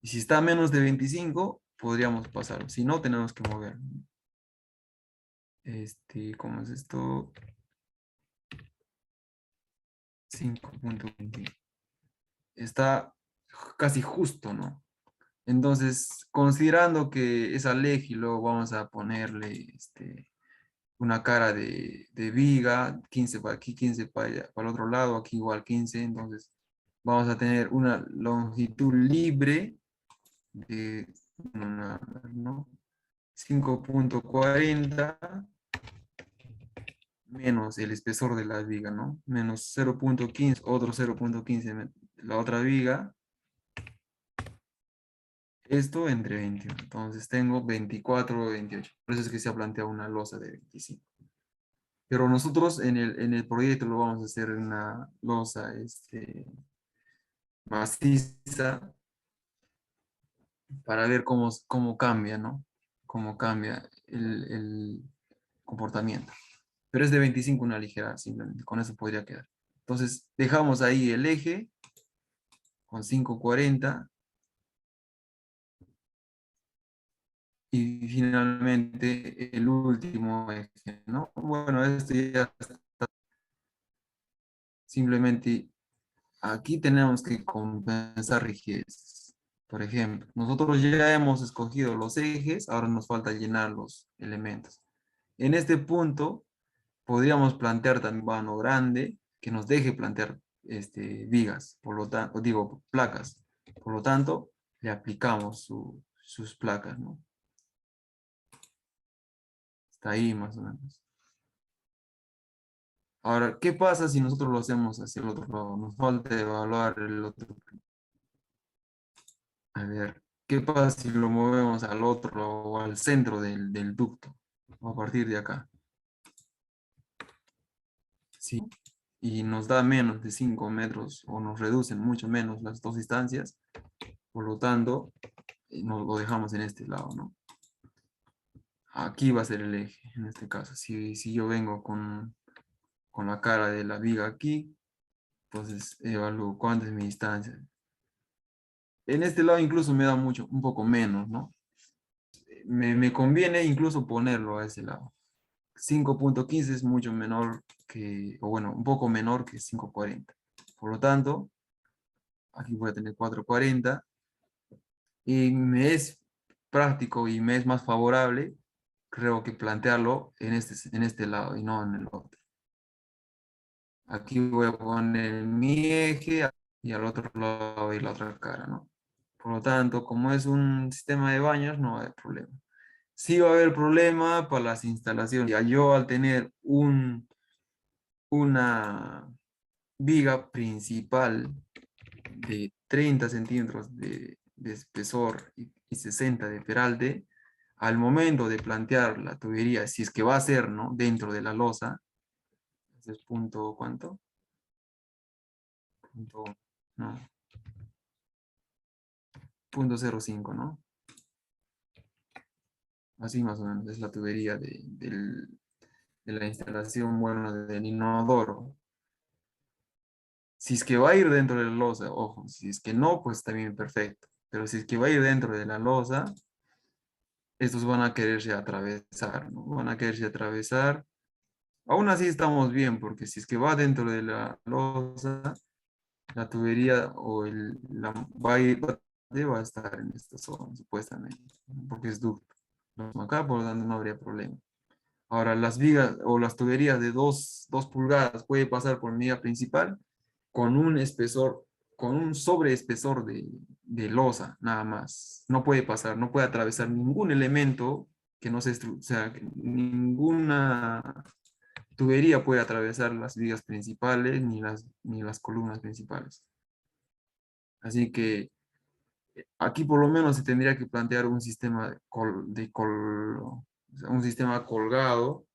Y si está a menos de 25, podríamos pasarlo. Si no, tenemos que mover. ¿Cómo es esto? 5.20. Está casi justo, ¿no? Entonces, considerando que es Aleji, luego vamos a ponerle una cara de viga, 15 para aquí, 15 para allá, para el otro lado, aquí igual 15. Entonces, vamos a tener una longitud libre de ¿no? 5.40 menos el espesor de la viga, ¿no? Menos 0.15, otro 0.15 la otra viga. Esto entre 21. Entonces tengo 24 o 28. Por eso es que se ha planteado una losa de 25. Pero nosotros en el proyecto lo vamos a hacer en una losa maciza para ver cómo cambia, ¿no? Cómo cambia el comportamiento. Pero es de 25 una ligera, simplemente. Con eso podría quedar. Entonces dejamos ahí el eje con 540 y finalmente el último eje, ¿no? Bueno, este ya simplemente aquí tenemos que compensar rigidez. Por ejemplo, nosotros ya hemos escogido los ejes, ahora nos falta llenar los elementos. En este punto podríamos plantear también un vano grande que nos deje plantear vigas, por lo tanto, digo, placas. Por lo tanto, le aplicamos sus placas, ¿no? Está ahí más o menos. Ahora, ¿qué pasa si nosotros lo hacemos hacia el otro lado? Nos falta evaluar el otro. A ver, ¿qué pasa si lo movemos al otro o al centro del ducto? O a partir de acá. Sí. Y nos da menos de 5 metros o nos reducen mucho menos las dos distancias. Por lo tanto, nos lo dejamos en este lado, ¿no? Aquí va a ser el eje, en este caso. Si yo vengo con la cara de la viga aquí, entonces evalúo cuánto es mi distancia. En este lado incluso me da un poco menos, ¿no? Me conviene incluso ponerlo a ese lado. 5.15 es mucho menor que, o bueno, un poco menor que 5.40. Por lo tanto, aquí voy a tener 4.40 y me es práctico y me es más favorable, creo que plantearlo en este lado y no en el otro. Aquí voy a poner mi eje y al otro lado y la otra cara, ¿no? Por lo tanto, como es un sistema de baños, no hay problema. Sí va a haber problema para las instalaciones. Ya yo al tener una viga principal de 30 centímetros de espesor y 60 de peralte, al momento de plantear la tubería, si es que va a ser, ¿no? Dentro de la losa, es punto, ¿cuánto? Punto, no, 0.05, ¿no? Así más o menos es la tubería de la instalación, bueno, del inodoro. Si es que va a ir dentro de la losa, ojo, si es que no, pues también perfecto. Pero si es que va a ir dentro de la losa, estos van a quererse atravesar, ¿no? Van a quererse atravesar. Aún así estamos bien, porque si es que va dentro de la losa, la tubería o va a estar en esta zona, supuestamente, ¿no? Porque es ducto. Acá, por lo tanto, no habría problema. Ahora, las vigas o las tuberías de 2 pulgadas puede pasar por mi viga principal con un espesor con un sobreespesor de losa, nada más. No puede pasar, no puede atravesar ningún elemento que no se, o sea, que ninguna tubería puede atravesar las vigas principales ni las columnas principales. Así que aquí por lo menos se tendría que plantear un sistema o sea, un sistema colgado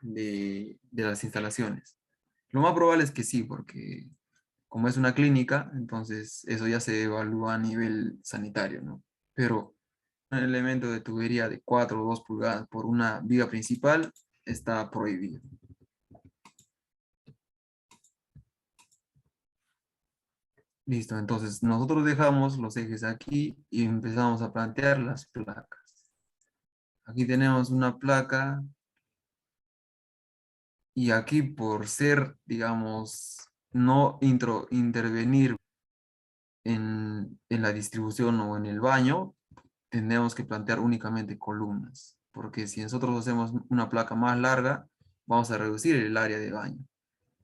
de las instalaciones. Lo más probable es que sí, porque como es una clínica, entonces eso ya se evalúa a nivel sanitario, ¿no? Pero un elemento de tubería de 4 o 2 pulgadas por una viga principal está prohibido. Listo, entonces nosotros dejamos los ejes aquí y empezamos a plantear las placas. Aquí tenemos una placa y aquí por ser, digamos, no intervenir en la distribución o en el baño, tenemos que plantear únicamente columnas, porque si nosotros hacemos una placa más larga, vamos a reducir el área de baño.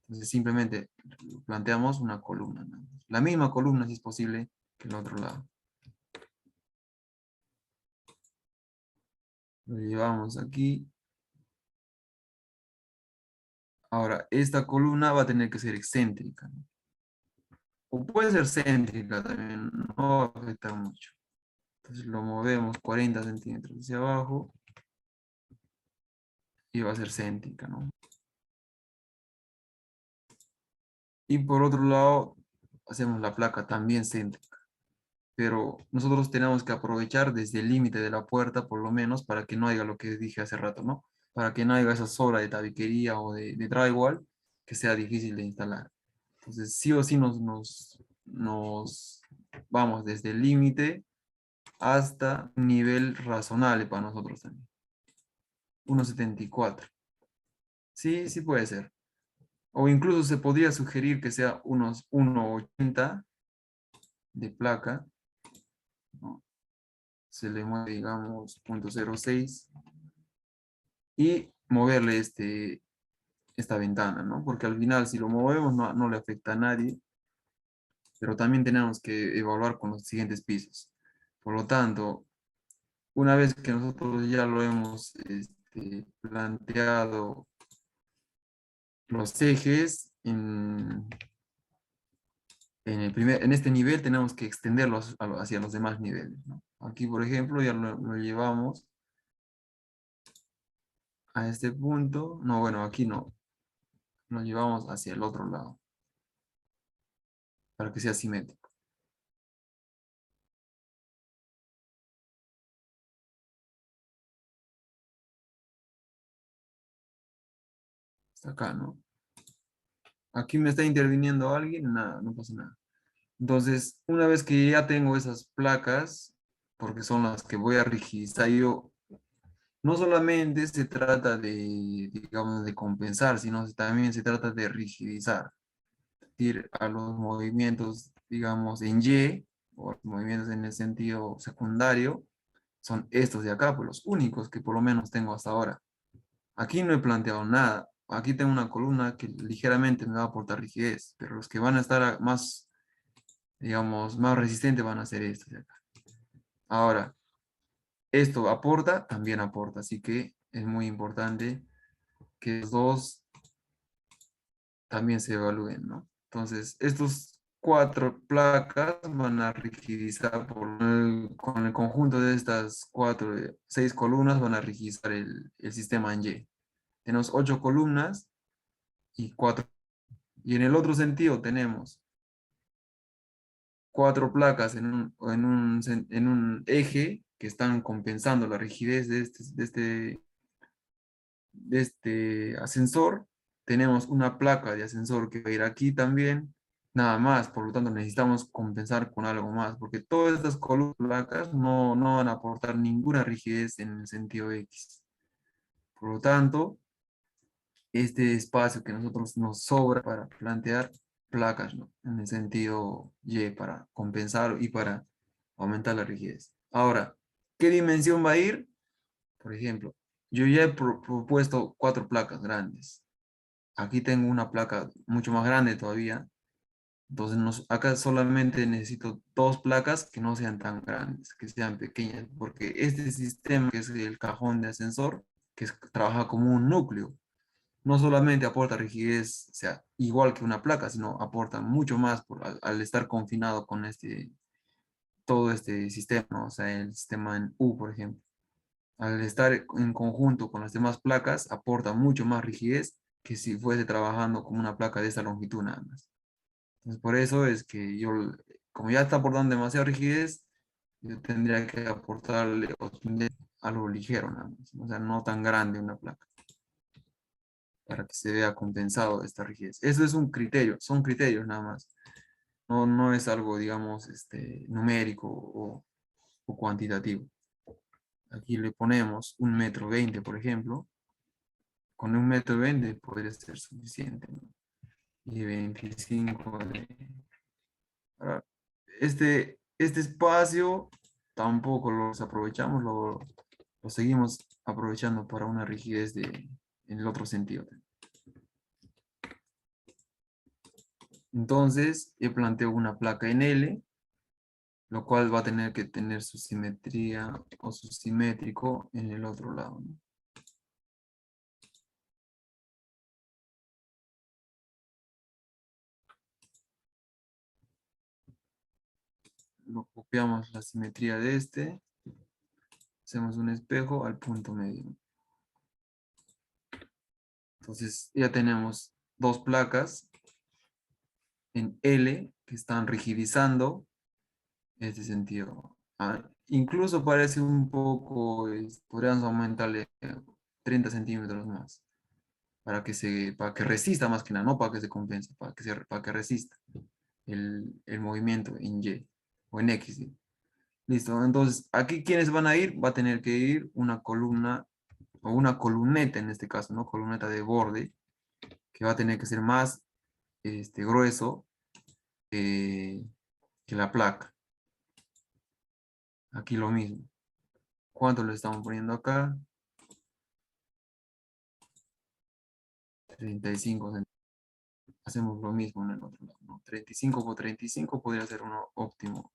Entonces simplemente planteamos una columna, ¿no? La misma columna si es posible que el otro lado. Lo llevamos aquí. Ahora, esta columna va a tener que ser excéntrica, ¿no? O puede ser céntrica también, no va a afectar mucho. Entonces lo movemos 40 centímetros hacia abajo y va a ser céntrica, ¿no? Y por otro lado, hacemos la placa también céntrica. Pero nosotros tenemos que aprovechar desde el límite de la puerta, por lo menos, para que no haya lo que dije hace rato, ¿no? Para que no haya esa sobra de tabiquería o de drywall que sea difícil de instalar. Entonces, sí o sí nos vamos desde el límite hasta un nivel razonable para nosotros también. 1,74. Sí, sí puede ser. O incluso se podría sugerir que sea unos 1,80 de placa, ¿no? Se le mueve, digamos, 0,06 y moverle esta ventana, ¿no? Porque al final, si lo movemos, no le afecta a nadie, pero también tenemos que evaluar con los siguientes pisos. Por lo tanto, una vez que nosotros ya lo hemos planteado los ejes en este nivel, tenemos que extenderlos hacia los demás niveles, ¿no? Aquí, por ejemplo, ya lo llevamos a este punto. No, bueno, aquí no. Lo llevamos hacia el otro lado, para que sea simétrico. Hasta acá, ¿no? Aquí me está interviniendo alguien, nada, no pasa nada. Entonces, una vez que ya tengo esas placas, porque son las que voy a rigidizar yo, no solamente se trata de, digamos, de compensar, sino también se trata de rigidizar, ir a los movimientos, digamos, en Y, o los movimientos en el sentido secundario, son estos de acá, pues los únicos que por lo menos tengo hasta ahora. Aquí no he planteado nada. Aquí tengo una columna que ligeramente me va a aportar rigidez, pero los que van a estar más, digamos, más resistentes van a ser estos de acá. Ahora, esto aporta, también aporta, así que es muy importante que los dos también se evalúen, ¿no? Entonces, estos 4 placas van a rigidizar con el conjunto de estas 6 columnas, van a rigidizar el sistema en Y. Tenemos 8 columnas y 4. Y en el otro sentido tenemos 4 placas en un eje que están compensando la rigidez de este ascensor. Tenemos una placa de ascensor que va a ir aquí también, nada más. Por lo tanto, necesitamos compensar con algo más, porque todas estas columnas placas no van a aportar ninguna rigidez en el sentido X. Por lo tanto, este espacio que nosotros nos sobra para plantear placas, ¿no? En el sentido Y, para compensar y para aumentar la rigidez. Ahora, ¿qué dimensión va a ir? Por ejemplo, yo ya he propuesto 4 placas grandes. Aquí tengo una placa mucho más grande todavía, Entonces acá solamente necesito dos placas que no sean tan grandes, que sean pequeñas, porque este sistema que es el cajón de ascensor, trabaja como un núcleo, no solamente aporta rigidez, o sea, igual que una placa, sino aporta mucho más al estar confinado con todo este sistema, ¿no? O sea, el sistema en U, por ejemplo. Al estar en conjunto con las demás placas, aporta mucho más rigidez que si fuese trabajando con una placa de esta longitud nada más. Entonces, por eso es que yo, como ya está aportando demasiada rigidez, yo tendría que aportarle o tendría algo ligero nada más, o sea, no tan grande una placa, para que se vea compensado esta rigidez. Eso es un criterio, son criterios nada más. No, no es algo, digamos, numérico o cuantitativo. Aquí le ponemos 1,20 m, por ejemplo. Con 1,20 m podría ser suficiente, ¿no? Y 25 de... Ahora, este espacio tampoco lo aprovechamos, lo seguimos aprovechando para una rigidez en el otro sentido. Entonces, yo planteo una placa en L, lo cual va a tener que tener su simetría o su simétrico en el otro lado, ¿no? Lo copiamos la simetría de hacemos un espejo al punto medio. Entonces ya tenemos dos placas en L que están rigidizando este sentido. Incluso parece un poco, podríamos aumentarle 30 centímetros más para que resista más que nada, no para que se compense, para que resista el movimiento en Y o en X. ¿Sí? Listo, entonces aquí quienes van a ir, va a tener que ir una columna o una columneta en este caso, ¿no? Columneta de borde, que va a tener que ser más grueso eh, que la placa. Aquí lo mismo. ¿Cuánto le estamos poniendo acá? 35 centímetros. Hacemos lo mismo en el otro lado, ¿no? 35 por 35 podría ser uno óptimo.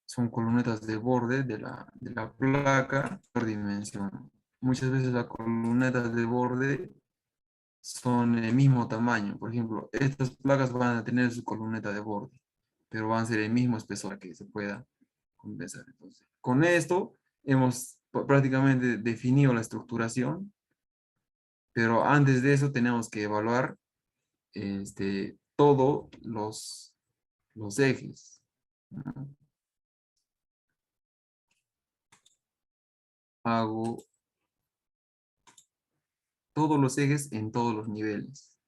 Son columnetas de borde de la placa por dimensión. Muchas veces las columnetas de borde son el mismo tamaño. Por ejemplo, estas placas van a tener su columneta de borde, pero van a ser el mismo espesor para que se pueda compensar. Entonces, con esto hemos prácticamente definido la estructuración, pero antes de eso tenemos que evaluar todos los ejes, ¿no? Hago todos los ejes en todos los niveles.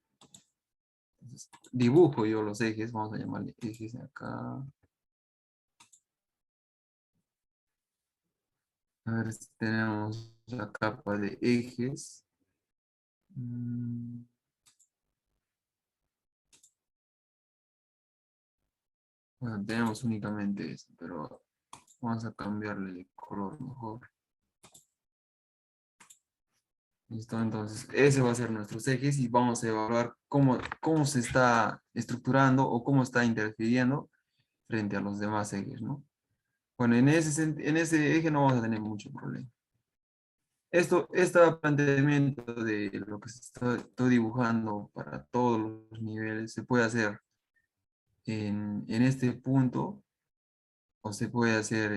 Entonces, dibujo yo los ejes, vamos a llamarle ejes acá. A ver si tenemos la capa de ejes. Bueno, tenemos únicamente eso, pero vamos a cambiarle de color mejor. Listo, entonces ese va a ser nuestros ejes y vamos a evaluar cómo se está estructurando o cómo está interfiriendo frente a los demás ejes, ¿no? Bueno, en ese eje no vamos a tener mucho problema. Este planteamiento de lo que estoy dibujando para todos los niveles se puede hacer en este punto o se puede hacer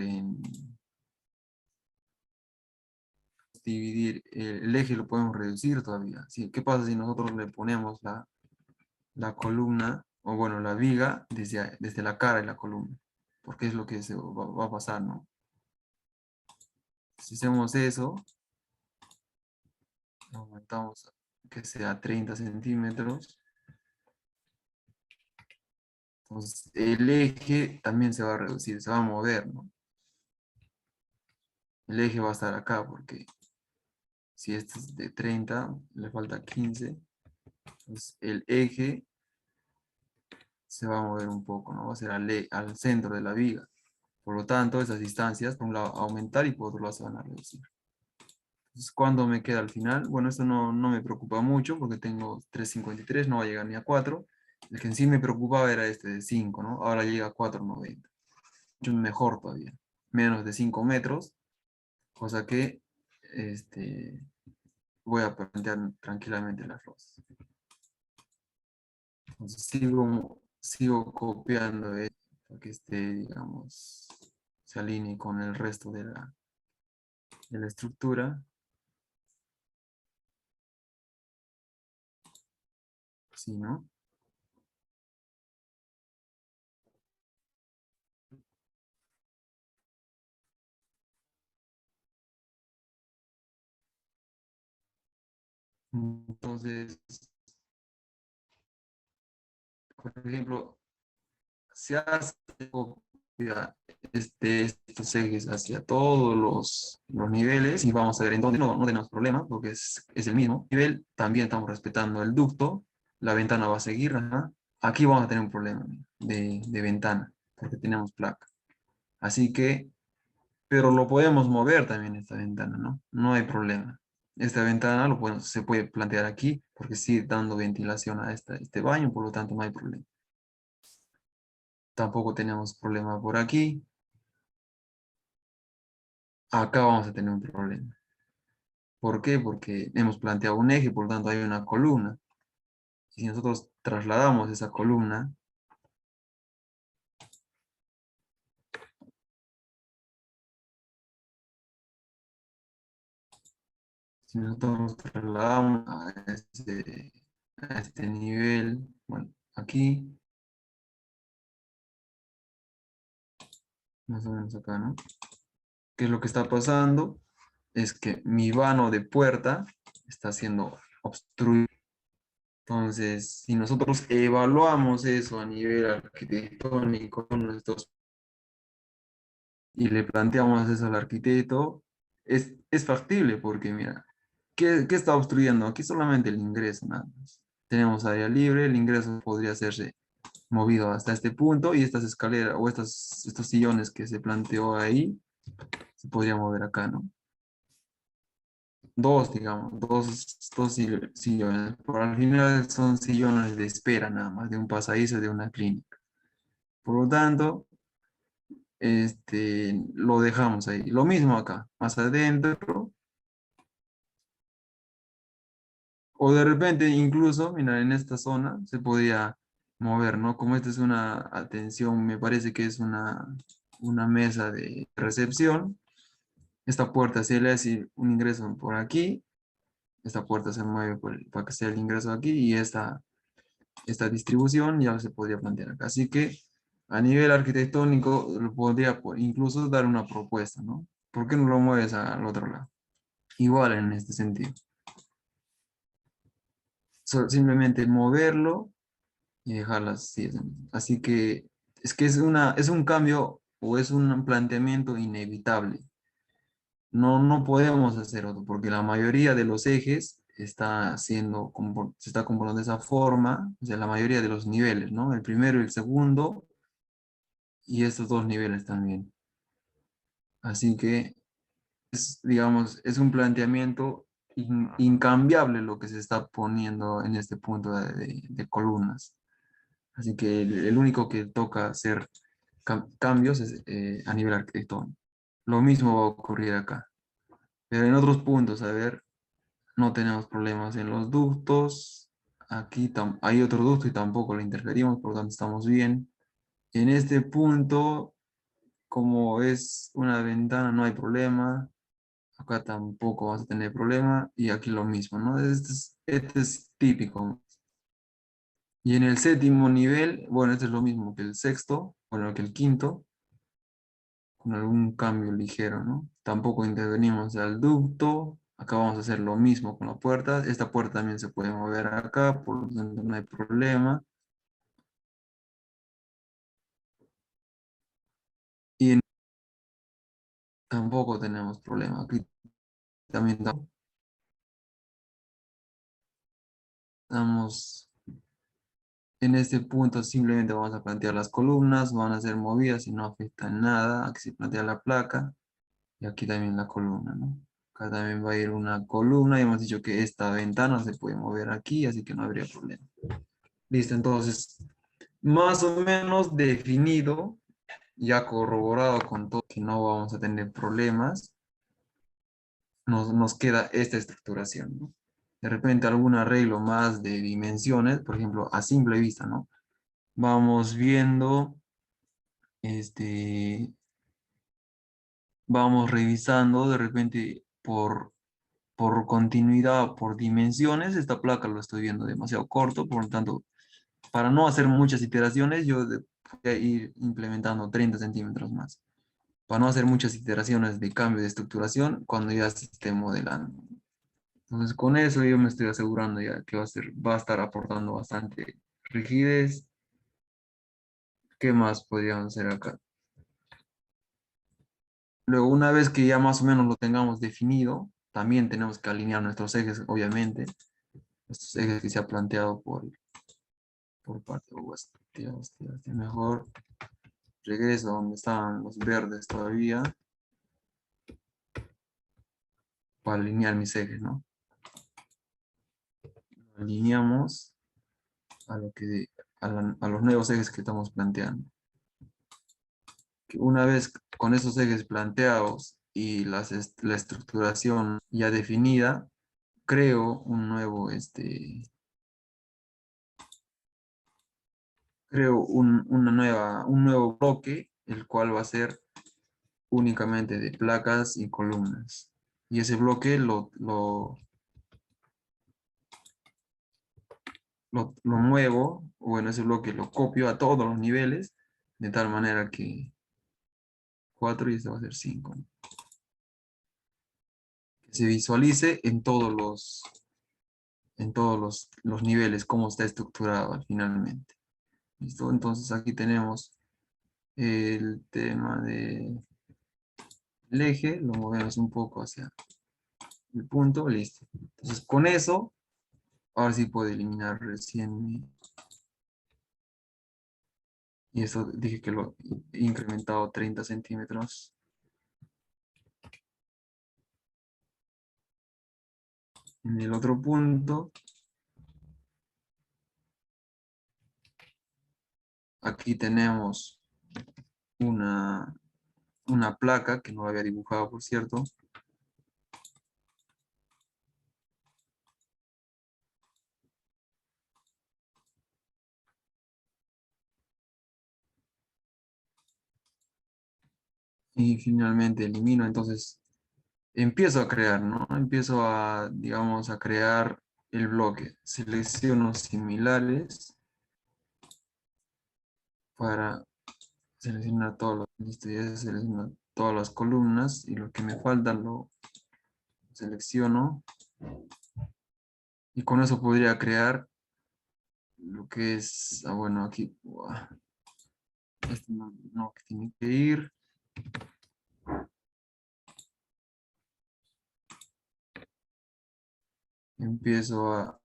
dividir, el eje lo podemos reducir todavía. ¿Sí? ¿Qué pasa si nosotros le ponemos la columna, o bueno, la viga desde la cara de la columna? Porque es lo que va a pasar, ¿no? Si hacemos eso, aumentamos que sea 30 centímetros. Entonces, el eje también se va a reducir, se va a mover, ¿no? El eje va a estar acá porque si este es de 30, le falta 15. Entonces, el eje se va a mover un poco, ¿no? Va a ser al centro de la viga. Por lo tanto, esas distancias, por un lado, aumentar y por otro lado se van a reducir. Entonces, ¿cuánto me queda al final? Bueno, esto no me preocupa mucho porque tengo 3,53, no va a llegar ni a 4. El que en sí me preocupaba era este de 5, ¿no? Ahora llega a 4,90. Mucho mejor todavía. Menos de 5 metros, cosa que voy a plantear tranquilamente las rosas. Entonces sigo copiando para que esté, digamos, se alinee con el resto de la estructura. Así, ¿no? Entonces, por ejemplo, se hace copia estos ejes hacia todos los niveles y vamos a ver en dónde no tenemos problema porque es el mismo nivel. También estamos respetando el ducto, la ventana va a seguir. Ajá. Aquí vamos a tener un problema de ventana porque tenemos placa. Así que, pero lo podemos mover también esta ventana, ¿no? No hay problema. Esta ventana se puede plantear aquí porque sigue dando ventilación a este baño, por lo tanto no hay problema. Tampoco tenemos problema por aquí. Acá vamos a tener un problema. ¿Por qué? Porque hemos planteado un eje, por lo tanto hay una columna. Si nosotros trasladamos esa columna, si nosotros trasladamos a este nivel, bueno, aquí, más o menos acá, ¿no? ¿Qué es lo que está pasando? Es que mi vano de puerta está siendo obstruido. Entonces, si nosotros evaluamos eso a nivel arquitectónico con nuestros y le planteamos eso al arquitecto, es factible porque, mira, ¿qué está obstruyendo? Aquí solamente el ingreso, nada más. Tenemos área libre, el ingreso podría hacerse movido hasta este punto y estas escaleras o estos sillones que se planteó ahí se podría mover acá, ¿no? Dos, digamos, dos sillones. Por al final son sillones de espera nada más, de un pasadizo de una clínica. Por lo tanto, lo dejamos ahí. Lo mismo acá, más adentro. O de repente, incluso, mira, en esta zona se podía mover, ¿no? Como esta es una atención, me parece que es una mesa de recepción. Esta puerta se le hace un ingreso por aquí. Esta puerta se mueve para que sea el ingreso aquí y esta distribución ya se podría plantear acá. Así que a nivel arquitectónico lo podría incluso dar una propuesta, ¿no? ¿Por qué no lo mueves al otro lado? Igual en este sentido. Simplemente moverlo y dejarlas así. Así que es un cambio o es un planteamiento inevitable. No podemos hacer otro porque la mayoría de los ejes se está comportando de esa forma, o sea, la mayoría de los niveles, ¿no? El primero y el segundo y estos dos niveles también. Así que digamos, es un planteamiento incambiable lo que se está poniendo en este punto de columnas. Así que el único que toca hacer cambios es a nivel arquitectónico. Lo mismo va a ocurrir acá. Pero en otros puntos, a ver, no tenemos problemas en los ductos. Aquí hay otro ducto y tampoco lo interferimos, por lo tanto estamos bien. En este punto, como es una ventana, no hay problema. Acá tampoco vas a tener problema. Y aquí lo mismo, ¿no? Este es típico. Y en el séptimo nivel, bueno, este es lo mismo que el sexto, bueno, que el quinto, con algún cambio ligero, ¿no? Tampoco intervenimos al ducto. Acá vamos a hacer lo mismo con la puerta. Esta puerta también se puede mover acá, por lo tanto no hay problema. Y tampoco tenemos problema. Aquí también estamos en este punto, simplemente vamos a plantear las columnas, van a ser movidas y no afectan nada. Aquí se plantea la placa y aquí también la columna, ¿no? Acá también va a ir una columna y hemos dicho que esta ventana se puede mover aquí, así que no habría problema. Listo, entonces, más o menos definido, ya corroborado con todo que no vamos a tener problemas, nos queda esta estructuración, ¿no? De repente algún arreglo más de dimensiones, por ejemplo, a simple vista, ¿no? Vamos viendo, este, vamos revisando de repente por continuidad, por dimensiones, esta placa lo estoy viendo demasiado corto, por lo tanto, para no hacer muchas iteraciones, voy a ir implementando 30 centímetros más. Para no hacer muchas iteraciones de cambio de estructuración cuando ya se esté modelando. Entonces, con eso yo me estoy asegurando ya que va a estar aportando bastante rigidez. ¿Qué más podríamos hacer acá? Luego, una vez que ya más o menos lo tengamos definido, también tenemos que alinear nuestros ejes, obviamente. Estos ejes que se ha planteado por parte de mejor. Regreso a donde estaban los verdes todavía para alinear mis ejes, ¿no? Alineamos a, lo que, a los nuevos ejes que estamos planteando. Que una vez con esos ejes planteados y la estructuración ya definida, creo un nuevo bloque, el cual va a ser únicamente de placas y columnas. Y ese bloque lo muevo, o bueno, ese bloque lo copio a todos los niveles, de tal manera que 4 y este va a ser 5. Que se visualice en todos los niveles cómo está estructurado finalmente. ¿Listo? Entonces aquí tenemos el tema del eje, lo movemos un poco hacia el punto, listo. Entonces con eso, ahora sí puedo eliminar recién y eso dije que lo he incrementado 30 centímetros. En el otro punto, aquí tenemos una, una placa que no la había dibujado, por cierto. Y finalmente elimino, entonces empiezo a crear, ¿no? Empiezo a, digamos, a crear el bloque. Selecciono similares para seleccionar todos los, listo, ya se seleccionan todas las columnas y lo que me falta lo selecciono y con eso podría crear lo que es, bueno, aquí, este no, que tiene que ir. Empiezo a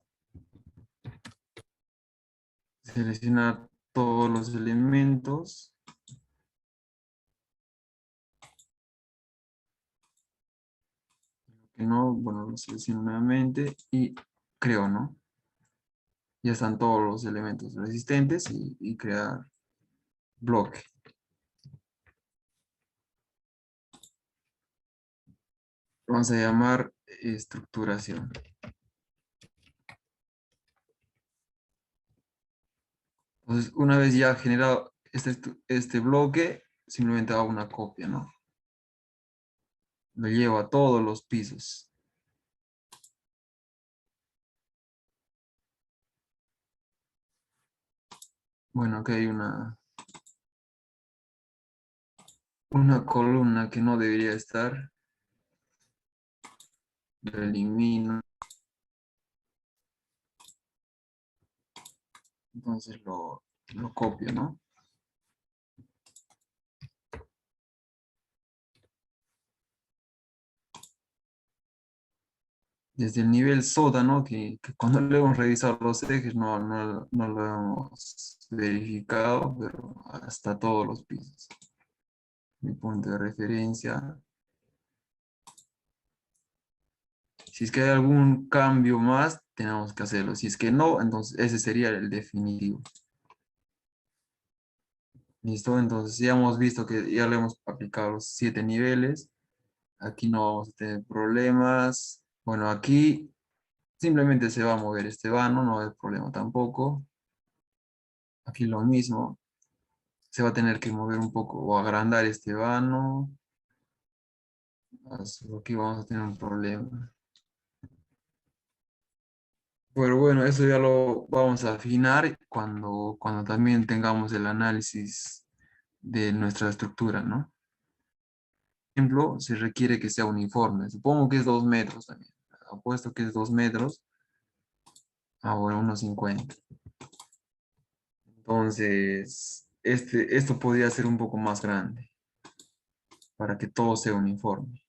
seleccionar todos los elementos. Que no, bueno, lo selecciono nuevamente y creo, ¿no? Ya están todos los elementos resistentes y crear bloque. Vamos a llamar estructuración. Entonces, una vez ya generado este bloque, simplemente hago una copia, ¿no? Lo llevo a todos los pisos. Bueno, aquí hay una columna que no debería estar. Lo elimino. Entonces lo copio, ¿no? Desde el nivel sótano, que cuando le hemos revisado los ejes no lo hemos verificado, pero hasta todos los pisos. Mi punto de referencia. Si es que hay algún cambio más, tenemos que hacerlo. Si es que no, entonces ese sería el definitivo. ¿Listo? Entonces ya hemos visto que ya le hemos aplicado los 7 niveles. Aquí no vamos a tener problemas. Bueno, aquí simplemente se va a mover este vano, no hay problema tampoco. Aquí lo mismo. Se va a tener que mover un poco o agrandar este vano. Aquí vamos a tener un problema. Pero bueno, eso ya lo vamos a afinar cuando también tengamos el análisis de nuestra estructura, ¿no? Por ejemplo, se requiere que sea uniforme. Supongo que es 2 metros también. Apuesto que es 2 metros. Ah, bueno, 1,50. Entonces, esto podría ser un poco más grande para que todo sea uniforme.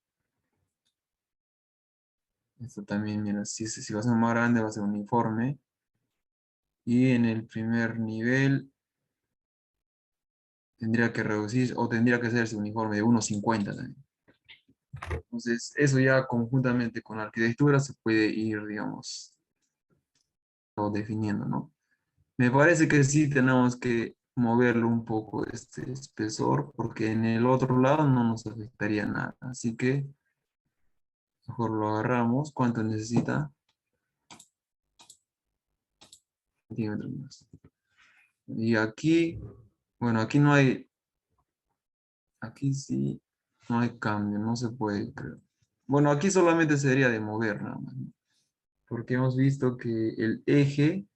Esto también, mira, si va a ser más grande, va a ser uniforme. Y en el primer nivel tendría que reducir o tendría que hacerse uniforme de 1,50 también. Entonces, eso ya conjuntamente con la arquitectura se puede ir, digamos, todo definiendo, ¿no? Me parece que sí tenemos que moverlo un poco este espesor, porque en el otro lado no nos afectaría nada. Así que mejor lo agarramos. ¿Cuánto necesita? Centímetros más. Y aquí, bueno, aquí sí no hay cambio, no se puede, creo. Bueno, aquí solamente sería de mover nada más, ¿no? Porque hemos visto que el eje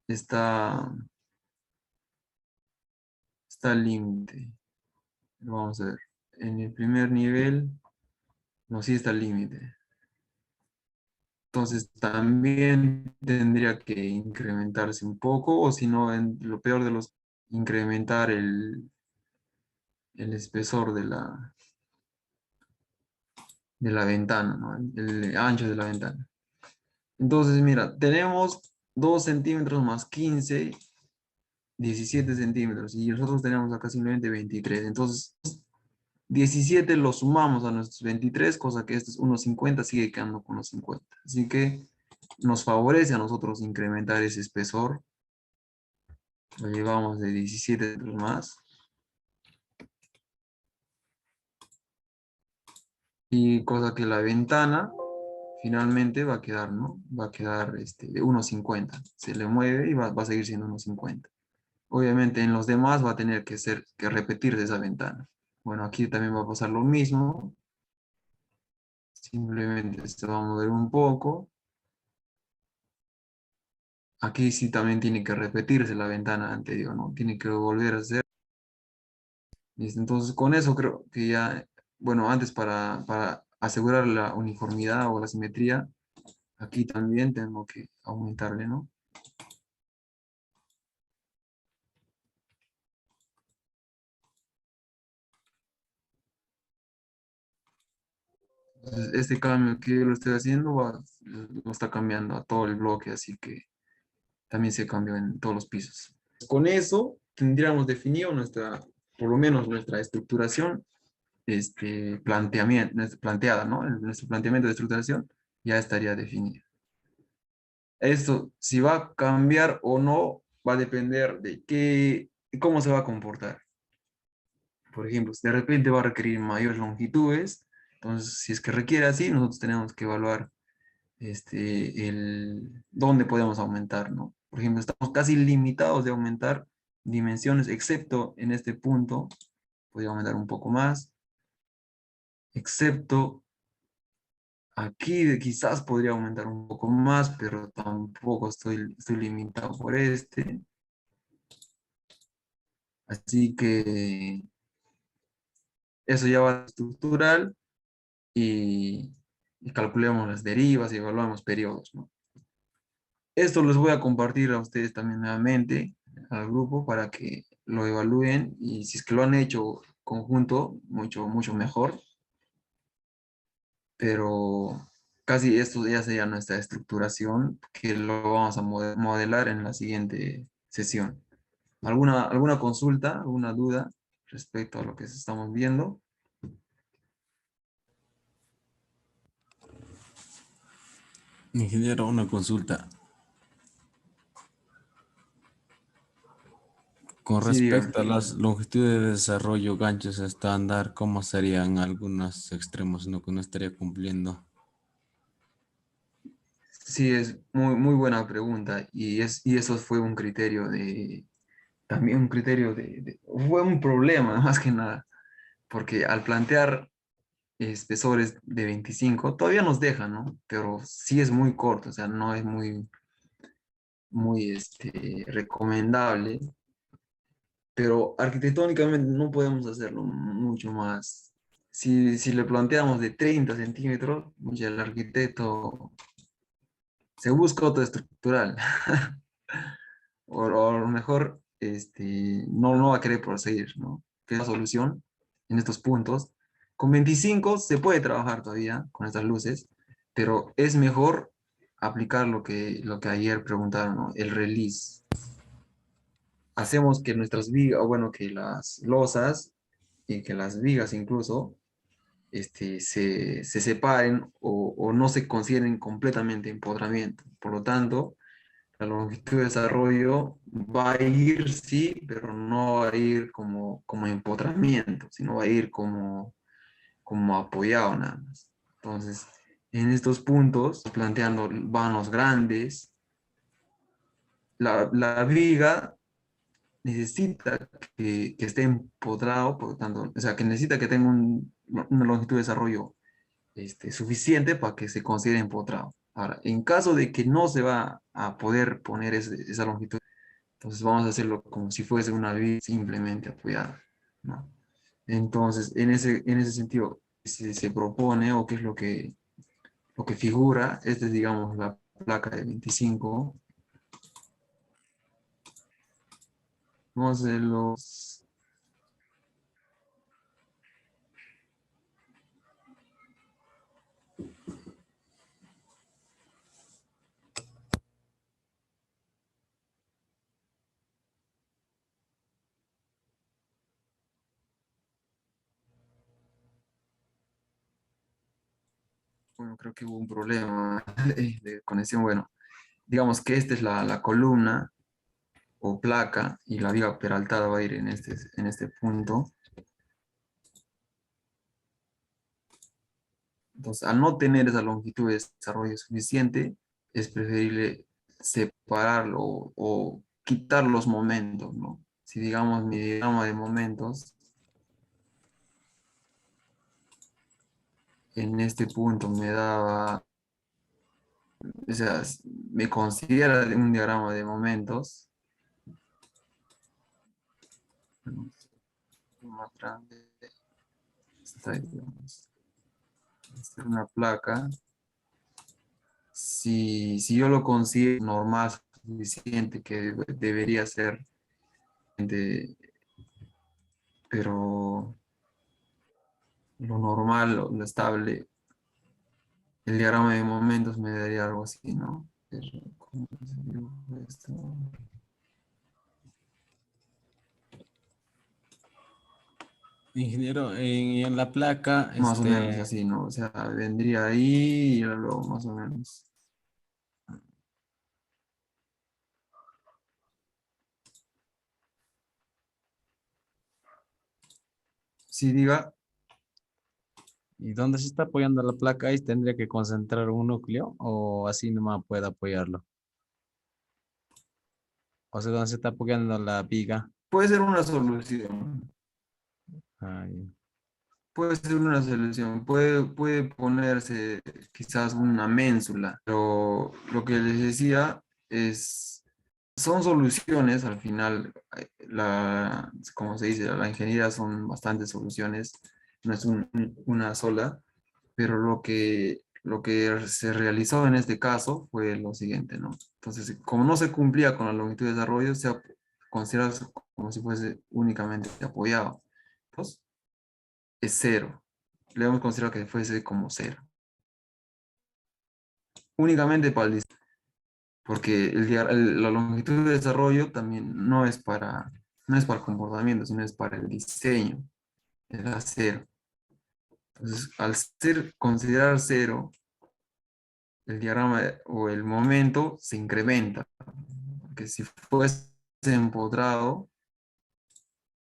está, está al límite. Vamos a ver. En el primer nivel, no, sí está al límite. Entonces también tendría que incrementarse un poco, o si no, en lo peor de los, incrementar el espesor de la ventana, ¿no? El ancho de la ventana. Entonces, mira, tenemos 2 centímetros más 15, 17 centímetros, y nosotros tenemos acá simplemente 23. Entonces, 17 lo sumamos a nuestros 23, cosa que esto es 1,50, sigue quedando con los 50. Así que nos favorece a nosotros incrementar ese espesor. Lo llevamos de 17 centímetros más. Y cosa que la ventana finalmente va a quedar, ¿no? Va a quedar de 1,50. Se le mueve y va a seguir siendo 1,50. Obviamente en los demás va a tener que repetirse esa ventana. Bueno, aquí también va a pasar lo mismo. Simplemente se va a mover un poco. Aquí sí también tiene que repetirse la ventana anterior, ¿no? Tiene que volver a hacer. ¿Listo? Entonces con eso creo que ya, bueno, antes para asegurar la uniformidad o la simetría, aquí también tengo que aumentarle, ¿no? Entonces, este cambio que yo lo estoy haciendo lo está cambiando a todo el bloque, así que también se cambió en todos los pisos. Con eso tendríamos definido por lo menos nuestra estructuración, planteada, ¿no? Nuestro planteamiento de estructuración ya estaría definido. Esto, si va a cambiar o no, va a depender de cómo se va a comportar. Por ejemplo, si de repente va a requerir mayores longitudes, entonces si es que requiere así, nosotros tenemos que evaluar dónde podemos aumentar, ¿no? Por ejemplo, estamos casi limitados de aumentar dimensiones, excepto en este punto, podría aumentar un poco más, excepto aquí quizás podría aumentar un poco más, pero tampoco estoy limitado por este. Así que eso ya va a estructural y calculemos las derivas y evaluamos periodos, ¿no? Esto les voy a compartir a ustedes también nuevamente al grupo para que lo evalúen y si es que lo han hecho conjunto, mucho, mucho mejor, pero casi esto ya sería nuestra estructuración que lo vamos a modelar en la siguiente sesión. ¿Alguna consulta, alguna duda respecto a lo que estamos viendo? Ingeniero, una consulta. Con Sí, dígame. respecto a las longitudes de desarrollo, ganchos estándar, ¿cómo serían algunos extremos en lo que no estaría cumpliendo? Sí, es muy, muy buena pregunta y eso fue un criterio también un criterio fue un problema más que nada, porque al plantear espesores de 25 todavía nos dejan, ¿no? Pero sí es muy corto, o sea, no es muy recomendable, pero arquitectónicamente no podemos hacerlo mucho más. Si le planteamos de 30 centímetros, ya el arquitecto se busca otro estructural. O a lo mejor no va a querer proseguir, ¿no? ¿Qué es la solución en estos puntos? Con 25 se puede trabajar todavía con estas luces, pero es mejor aplicar lo que ayer preguntaron, ¿no? El release. Hacemos que nuestras vigas, o bueno, que las losas y que las vigas incluso se separen o no se consideren completamente empotramiento. Por lo tanto, la longitud de desarrollo va a ir, sí, pero no va a ir como empotramiento, sino va a ir como apoyado nada más. Entonces, en estos puntos, planteando vanos grandes, la viga necesita que esté empotrado, por lo tanto, o sea, que necesita que tenga una longitud de desarrollo suficiente para que se considere empotrado. Ahora, en caso de que no se va a poder poner esa longitud, entonces vamos a hacerlo como si fuese una vid simplemente apoyada, ¿no? Entonces, en ese sentido, si se propone o qué es lo que figura, esta es, digamos, la placa de 25. Vamos a hacer bueno, creo que hubo un problema de conexión. Bueno, digamos que esta es la columna o placa y la viga peraltada va a ir en este punto. Entonces, al no tener esa longitud de desarrollo suficiente, es preferible separarlo o quitar los momentos, ¿no? Si digamos mi diagrama de momentos en este punto me daba, o sea, me considera un diagrama de momentos, bueno, más grande, digamos, esta es una placa. Si yo lo considero normal, suficiente, que debería ser, pero lo normal, lo estable, el diagrama de momentos me daría algo así, ¿no? Pero, ¿cómo se dibuja esto? Ingeniero, en la placa, Más o menos así, ¿no? O sea, vendría ahí y luego más o menos. Sí, diga, ¿y dónde se está apoyando la placa? Ahí tendría que concentrar un núcleo o así nomás puede apoyarlo. O sea, ¿dónde se está apoyando la viga? puede ser una solución. Ah, ya. Puede ser una solución. Puede ponerse quizás una ménsula. Pero lo que les decía es son soluciones, al final, como se dice, la ingeniería son bastantes soluciones, no es una sola, pero lo que se realizó en este caso fue lo siguiente, ¿no? Entonces, como no se cumplía con la longitud de desarrollo, se considera como si fuese únicamente apoyado. Entonces, es cero. Le hemos considerado que fuese como cero. Únicamente para el porque la longitud de desarrollo también no es para el comportamiento, sino es para el diseño, era cero. Entonces, al considerar cero, el diagrama o el momento se incrementa. Porque si fuese empotrado,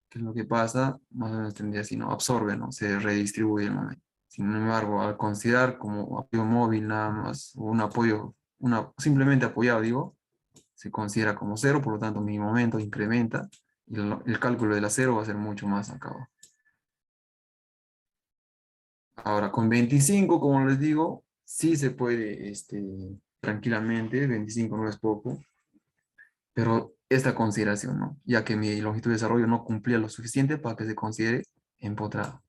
¿qué es lo que pasa? Más o menos tendría así, ¿no? Absorbe, ¿no? Se redistribuye el momento. Sin embargo, al considerar como apoyo móvil nada más, o un apoyo, simplemente apoyado, digo, se considera como cero, por lo tanto mi momento incrementa y el cálculo de la cero va a ser mucho más acá. Ahora, con 25, como les digo, sí se puede tranquilamente, 25 no es poco, pero esta consideración, ¿no? Ya que mi longitud de desarrollo no cumplía lo suficiente para que se considere empotrado.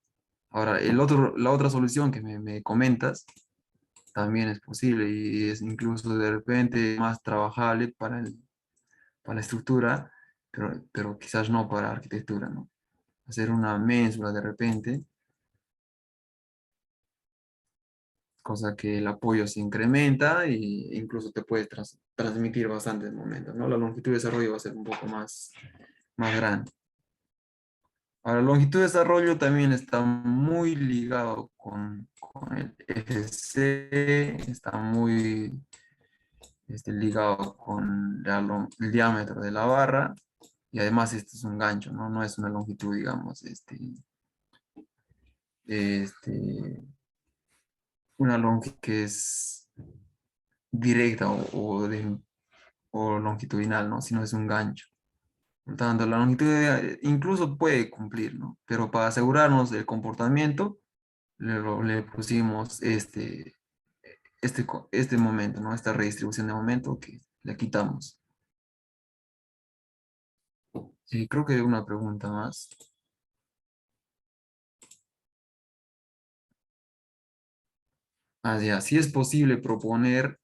Ahora, la otra solución que me comentas también es posible y es incluso de repente más trabajable para la estructura, pero quizás no para arquitectura, ¿no? Hacer una ménsula de repente, cosa que el apoyo se incrementa e incluso te puede transmitir bastantes momentos, ¿no? La longitud de desarrollo va a ser un poco más grande. Ahora, la longitud de desarrollo también está muy ligado con el eje C, está muy ligado con el diámetro de la barra y además este es un gancho, ¿no? No es una longitud, digamos, este, una longitud que es directa o longitudinal, ¿no? Sino es un gancho. Por tanto, la longitud incluso puede cumplir, ¿no? Pero para asegurarnos del comportamiento, le pusimos este momento, ¿no? Esta redistribución de momento que le quitamos. Creo que hay una pregunta más. Ah, ya, sí es posible proponer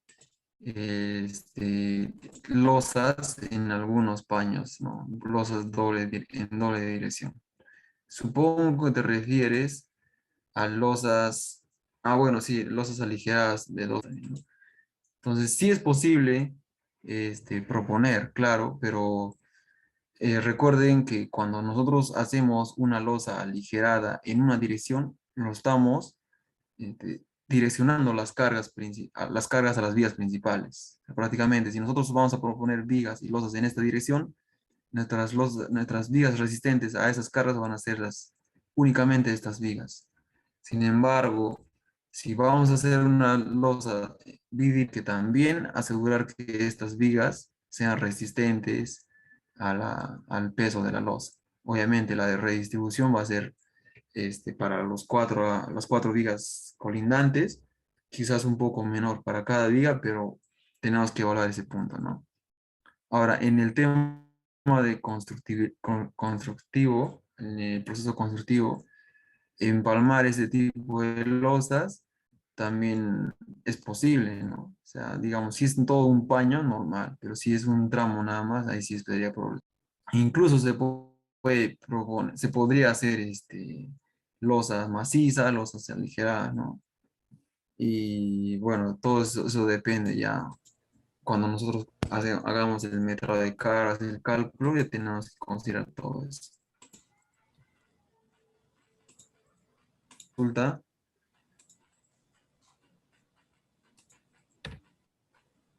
losas en algunos paños, ¿no? Losas en doble dirección. Supongo que te refieres a losas, bueno, sí, losas aligeradas de dos, ¿no? Entonces, sí es posible proponer, claro, pero recuerden que cuando nosotros hacemos una losa aligerada en una dirección, lo estamos direccionando las cargas a las vías principales. Prácticamente, si nosotros vamos a proponer vigas y losas en esta dirección, nuestras vigas resistentes a esas cargas van a ser únicamente estas vigas. Sin embargo, si vamos a hacer una losa BIDIP, que también asegurar que estas vigas sean resistentes al peso de la losa. Obviamente la de redistribución va a ser para las cuatro vigas colindantes, quizás un poco menor para cada viga, pero tenemos que evaluar ese punto, ¿no? Ahora, en el tema de constructivo, en el proceso constructivo, empalmar ese tipo de losas también es posible, ¿no? O sea, digamos, si es todo un paño, normal, pero si es un tramo nada más, ahí sí sería problema. Incluso se podría hacer losas macizas, losas aligeradas, ¿no? Y bueno, todo eso depende ya. Cuando nosotros hagamos el método de cargas, el cálculo, ya tenemos que considerar todo eso. Resulta,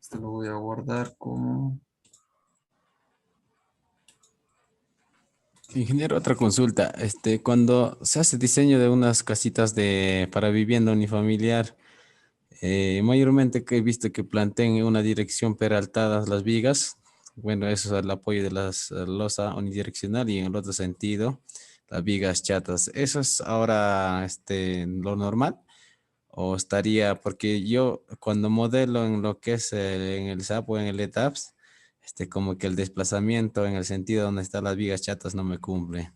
esto lo voy a guardar como... Ingeniero, otra consulta. Cuando se hace diseño de unas casitas para vivienda unifamiliar, mayormente que he visto que planteen en una dirección peraltadas las vigas. Bueno, eso es el apoyo de las losa unidireccional y en el otro sentido, las vigas chatas. ¿Eso es ahora lo normal? ¿O estaría, porque yo cuando modelo en lo que es en el SAP o en el ETAPS, como que el desplazamiento en el sentido donde están las vigas chatas no me cumple?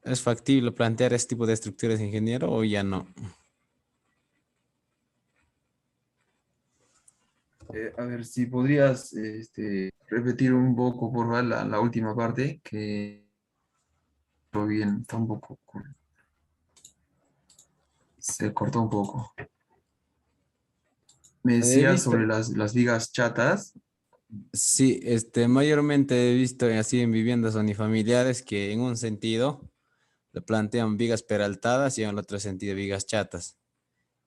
¿Es factible plantear este tipo de estructuras, ingeniero, o ya no? A ver, si podrías repetir un poco, por favor, la última parte, que lo bien, está un poco, se cortó un poco. Me He decías visto, sobre las vigas chatas. sí, mayormente he visto así en viviendas unifamiliares que en un sentido le plantean vigas peraltadas y en el otro sentido vigas chatas.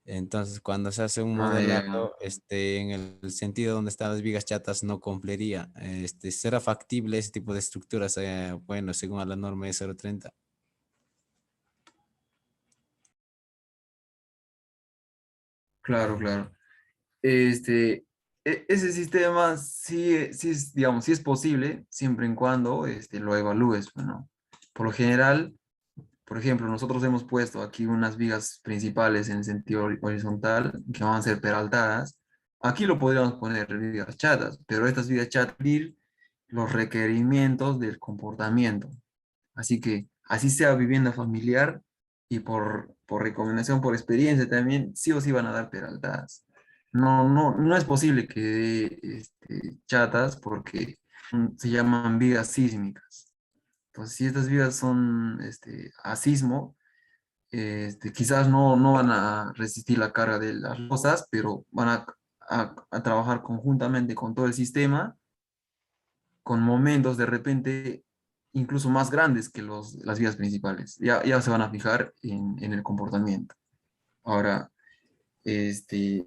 Entonces, cuando se hace un Ah, ya. modelado, en el sentido donde están las vigas chatas no cumpliría. ¿Será factible ese tipo de estructuras? Bueno, según a la norma E030. Claro, claro. Ese sistema sí es, digamos, sí es posible siempre y cuando lo evalúes, ¿no? Por lo general, por ejemplo, nosotros hemos puesto aquí unas vigas principales en el sentido horizontal que van a ser peraltadas. Aquí lo podríamos poner vigas chatas, pero estas vigas chatas cumplir los requerimientos del comportamiento. Así que así sea vivienda familiar y por recomendación, por experiencia también, sí o sí van a dar peraltadas. No es posible que dé chatas porque se llaman vigas sísmicas. Entonces, si estas vigas son a sismo, quizás no van a resistir la carga de las losas, pero van a trabajar conjuntamente con todo el sistema, con momentos de repente incluso más grandes que las vías principales. Ya se van a fijar en el comportamiento. Ahora, este,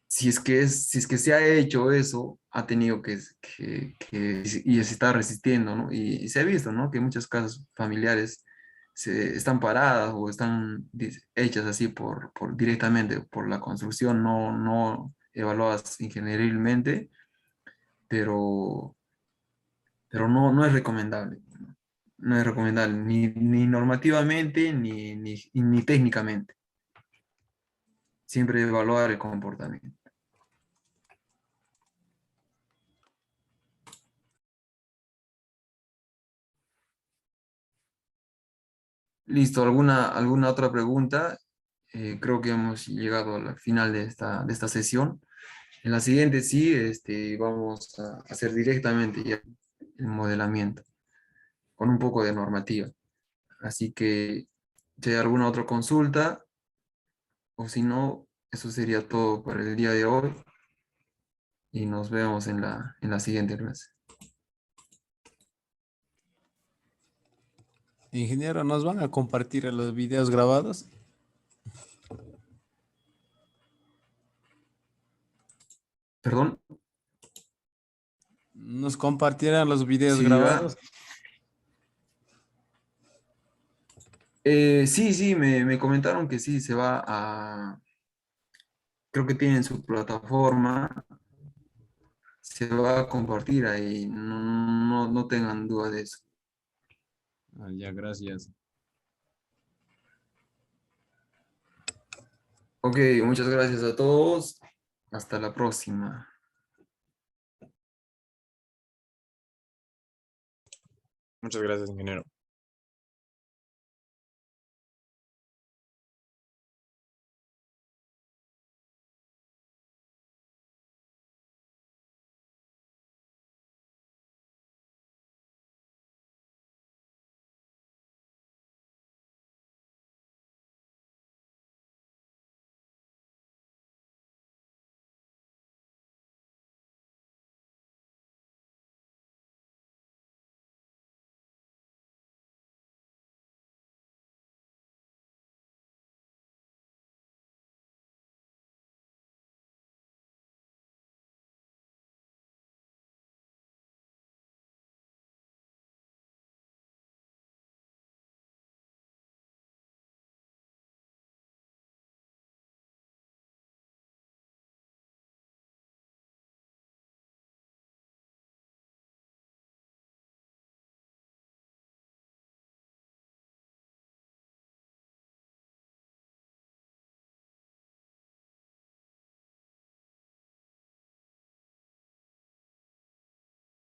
si es que se ha hecho eso, ha tenido y se está resistiendo, ¿no? Y se ha visto, ¿no? Que muchas casas familiares están paradas o están hechas así directamente por la construcción, no evaluadas ingenierilmente, pero, pero no es recomendable. No es recomendable ni normativamente ni técnicamente. Siempre evaluar el comportamiento. Listo, ¿alguna otra pregunta? Creo que hemos llegado al final de esta sesión. En la siguiente sí, vamos a hacer directamente ya el modelamiento con un poco de normativa. Así que si hay alguna otra consulta o si no, eso sería todo por el día de hoy y nos vemos en la siguiente clase. Ingeniero, ¿nos van a compartir los videos grabados? ¿Perdón? ¿Nos compartirán los videos Sí, va. grabados? Sí, me comentaron que sí, se va creo que tienen su plataforma, se va a compartir ahí, no tengan duda de eso. Ah, ya, gracias. Ok, muchas gracias a todos, hasta la próxima. Muchas gracias, ingeniero.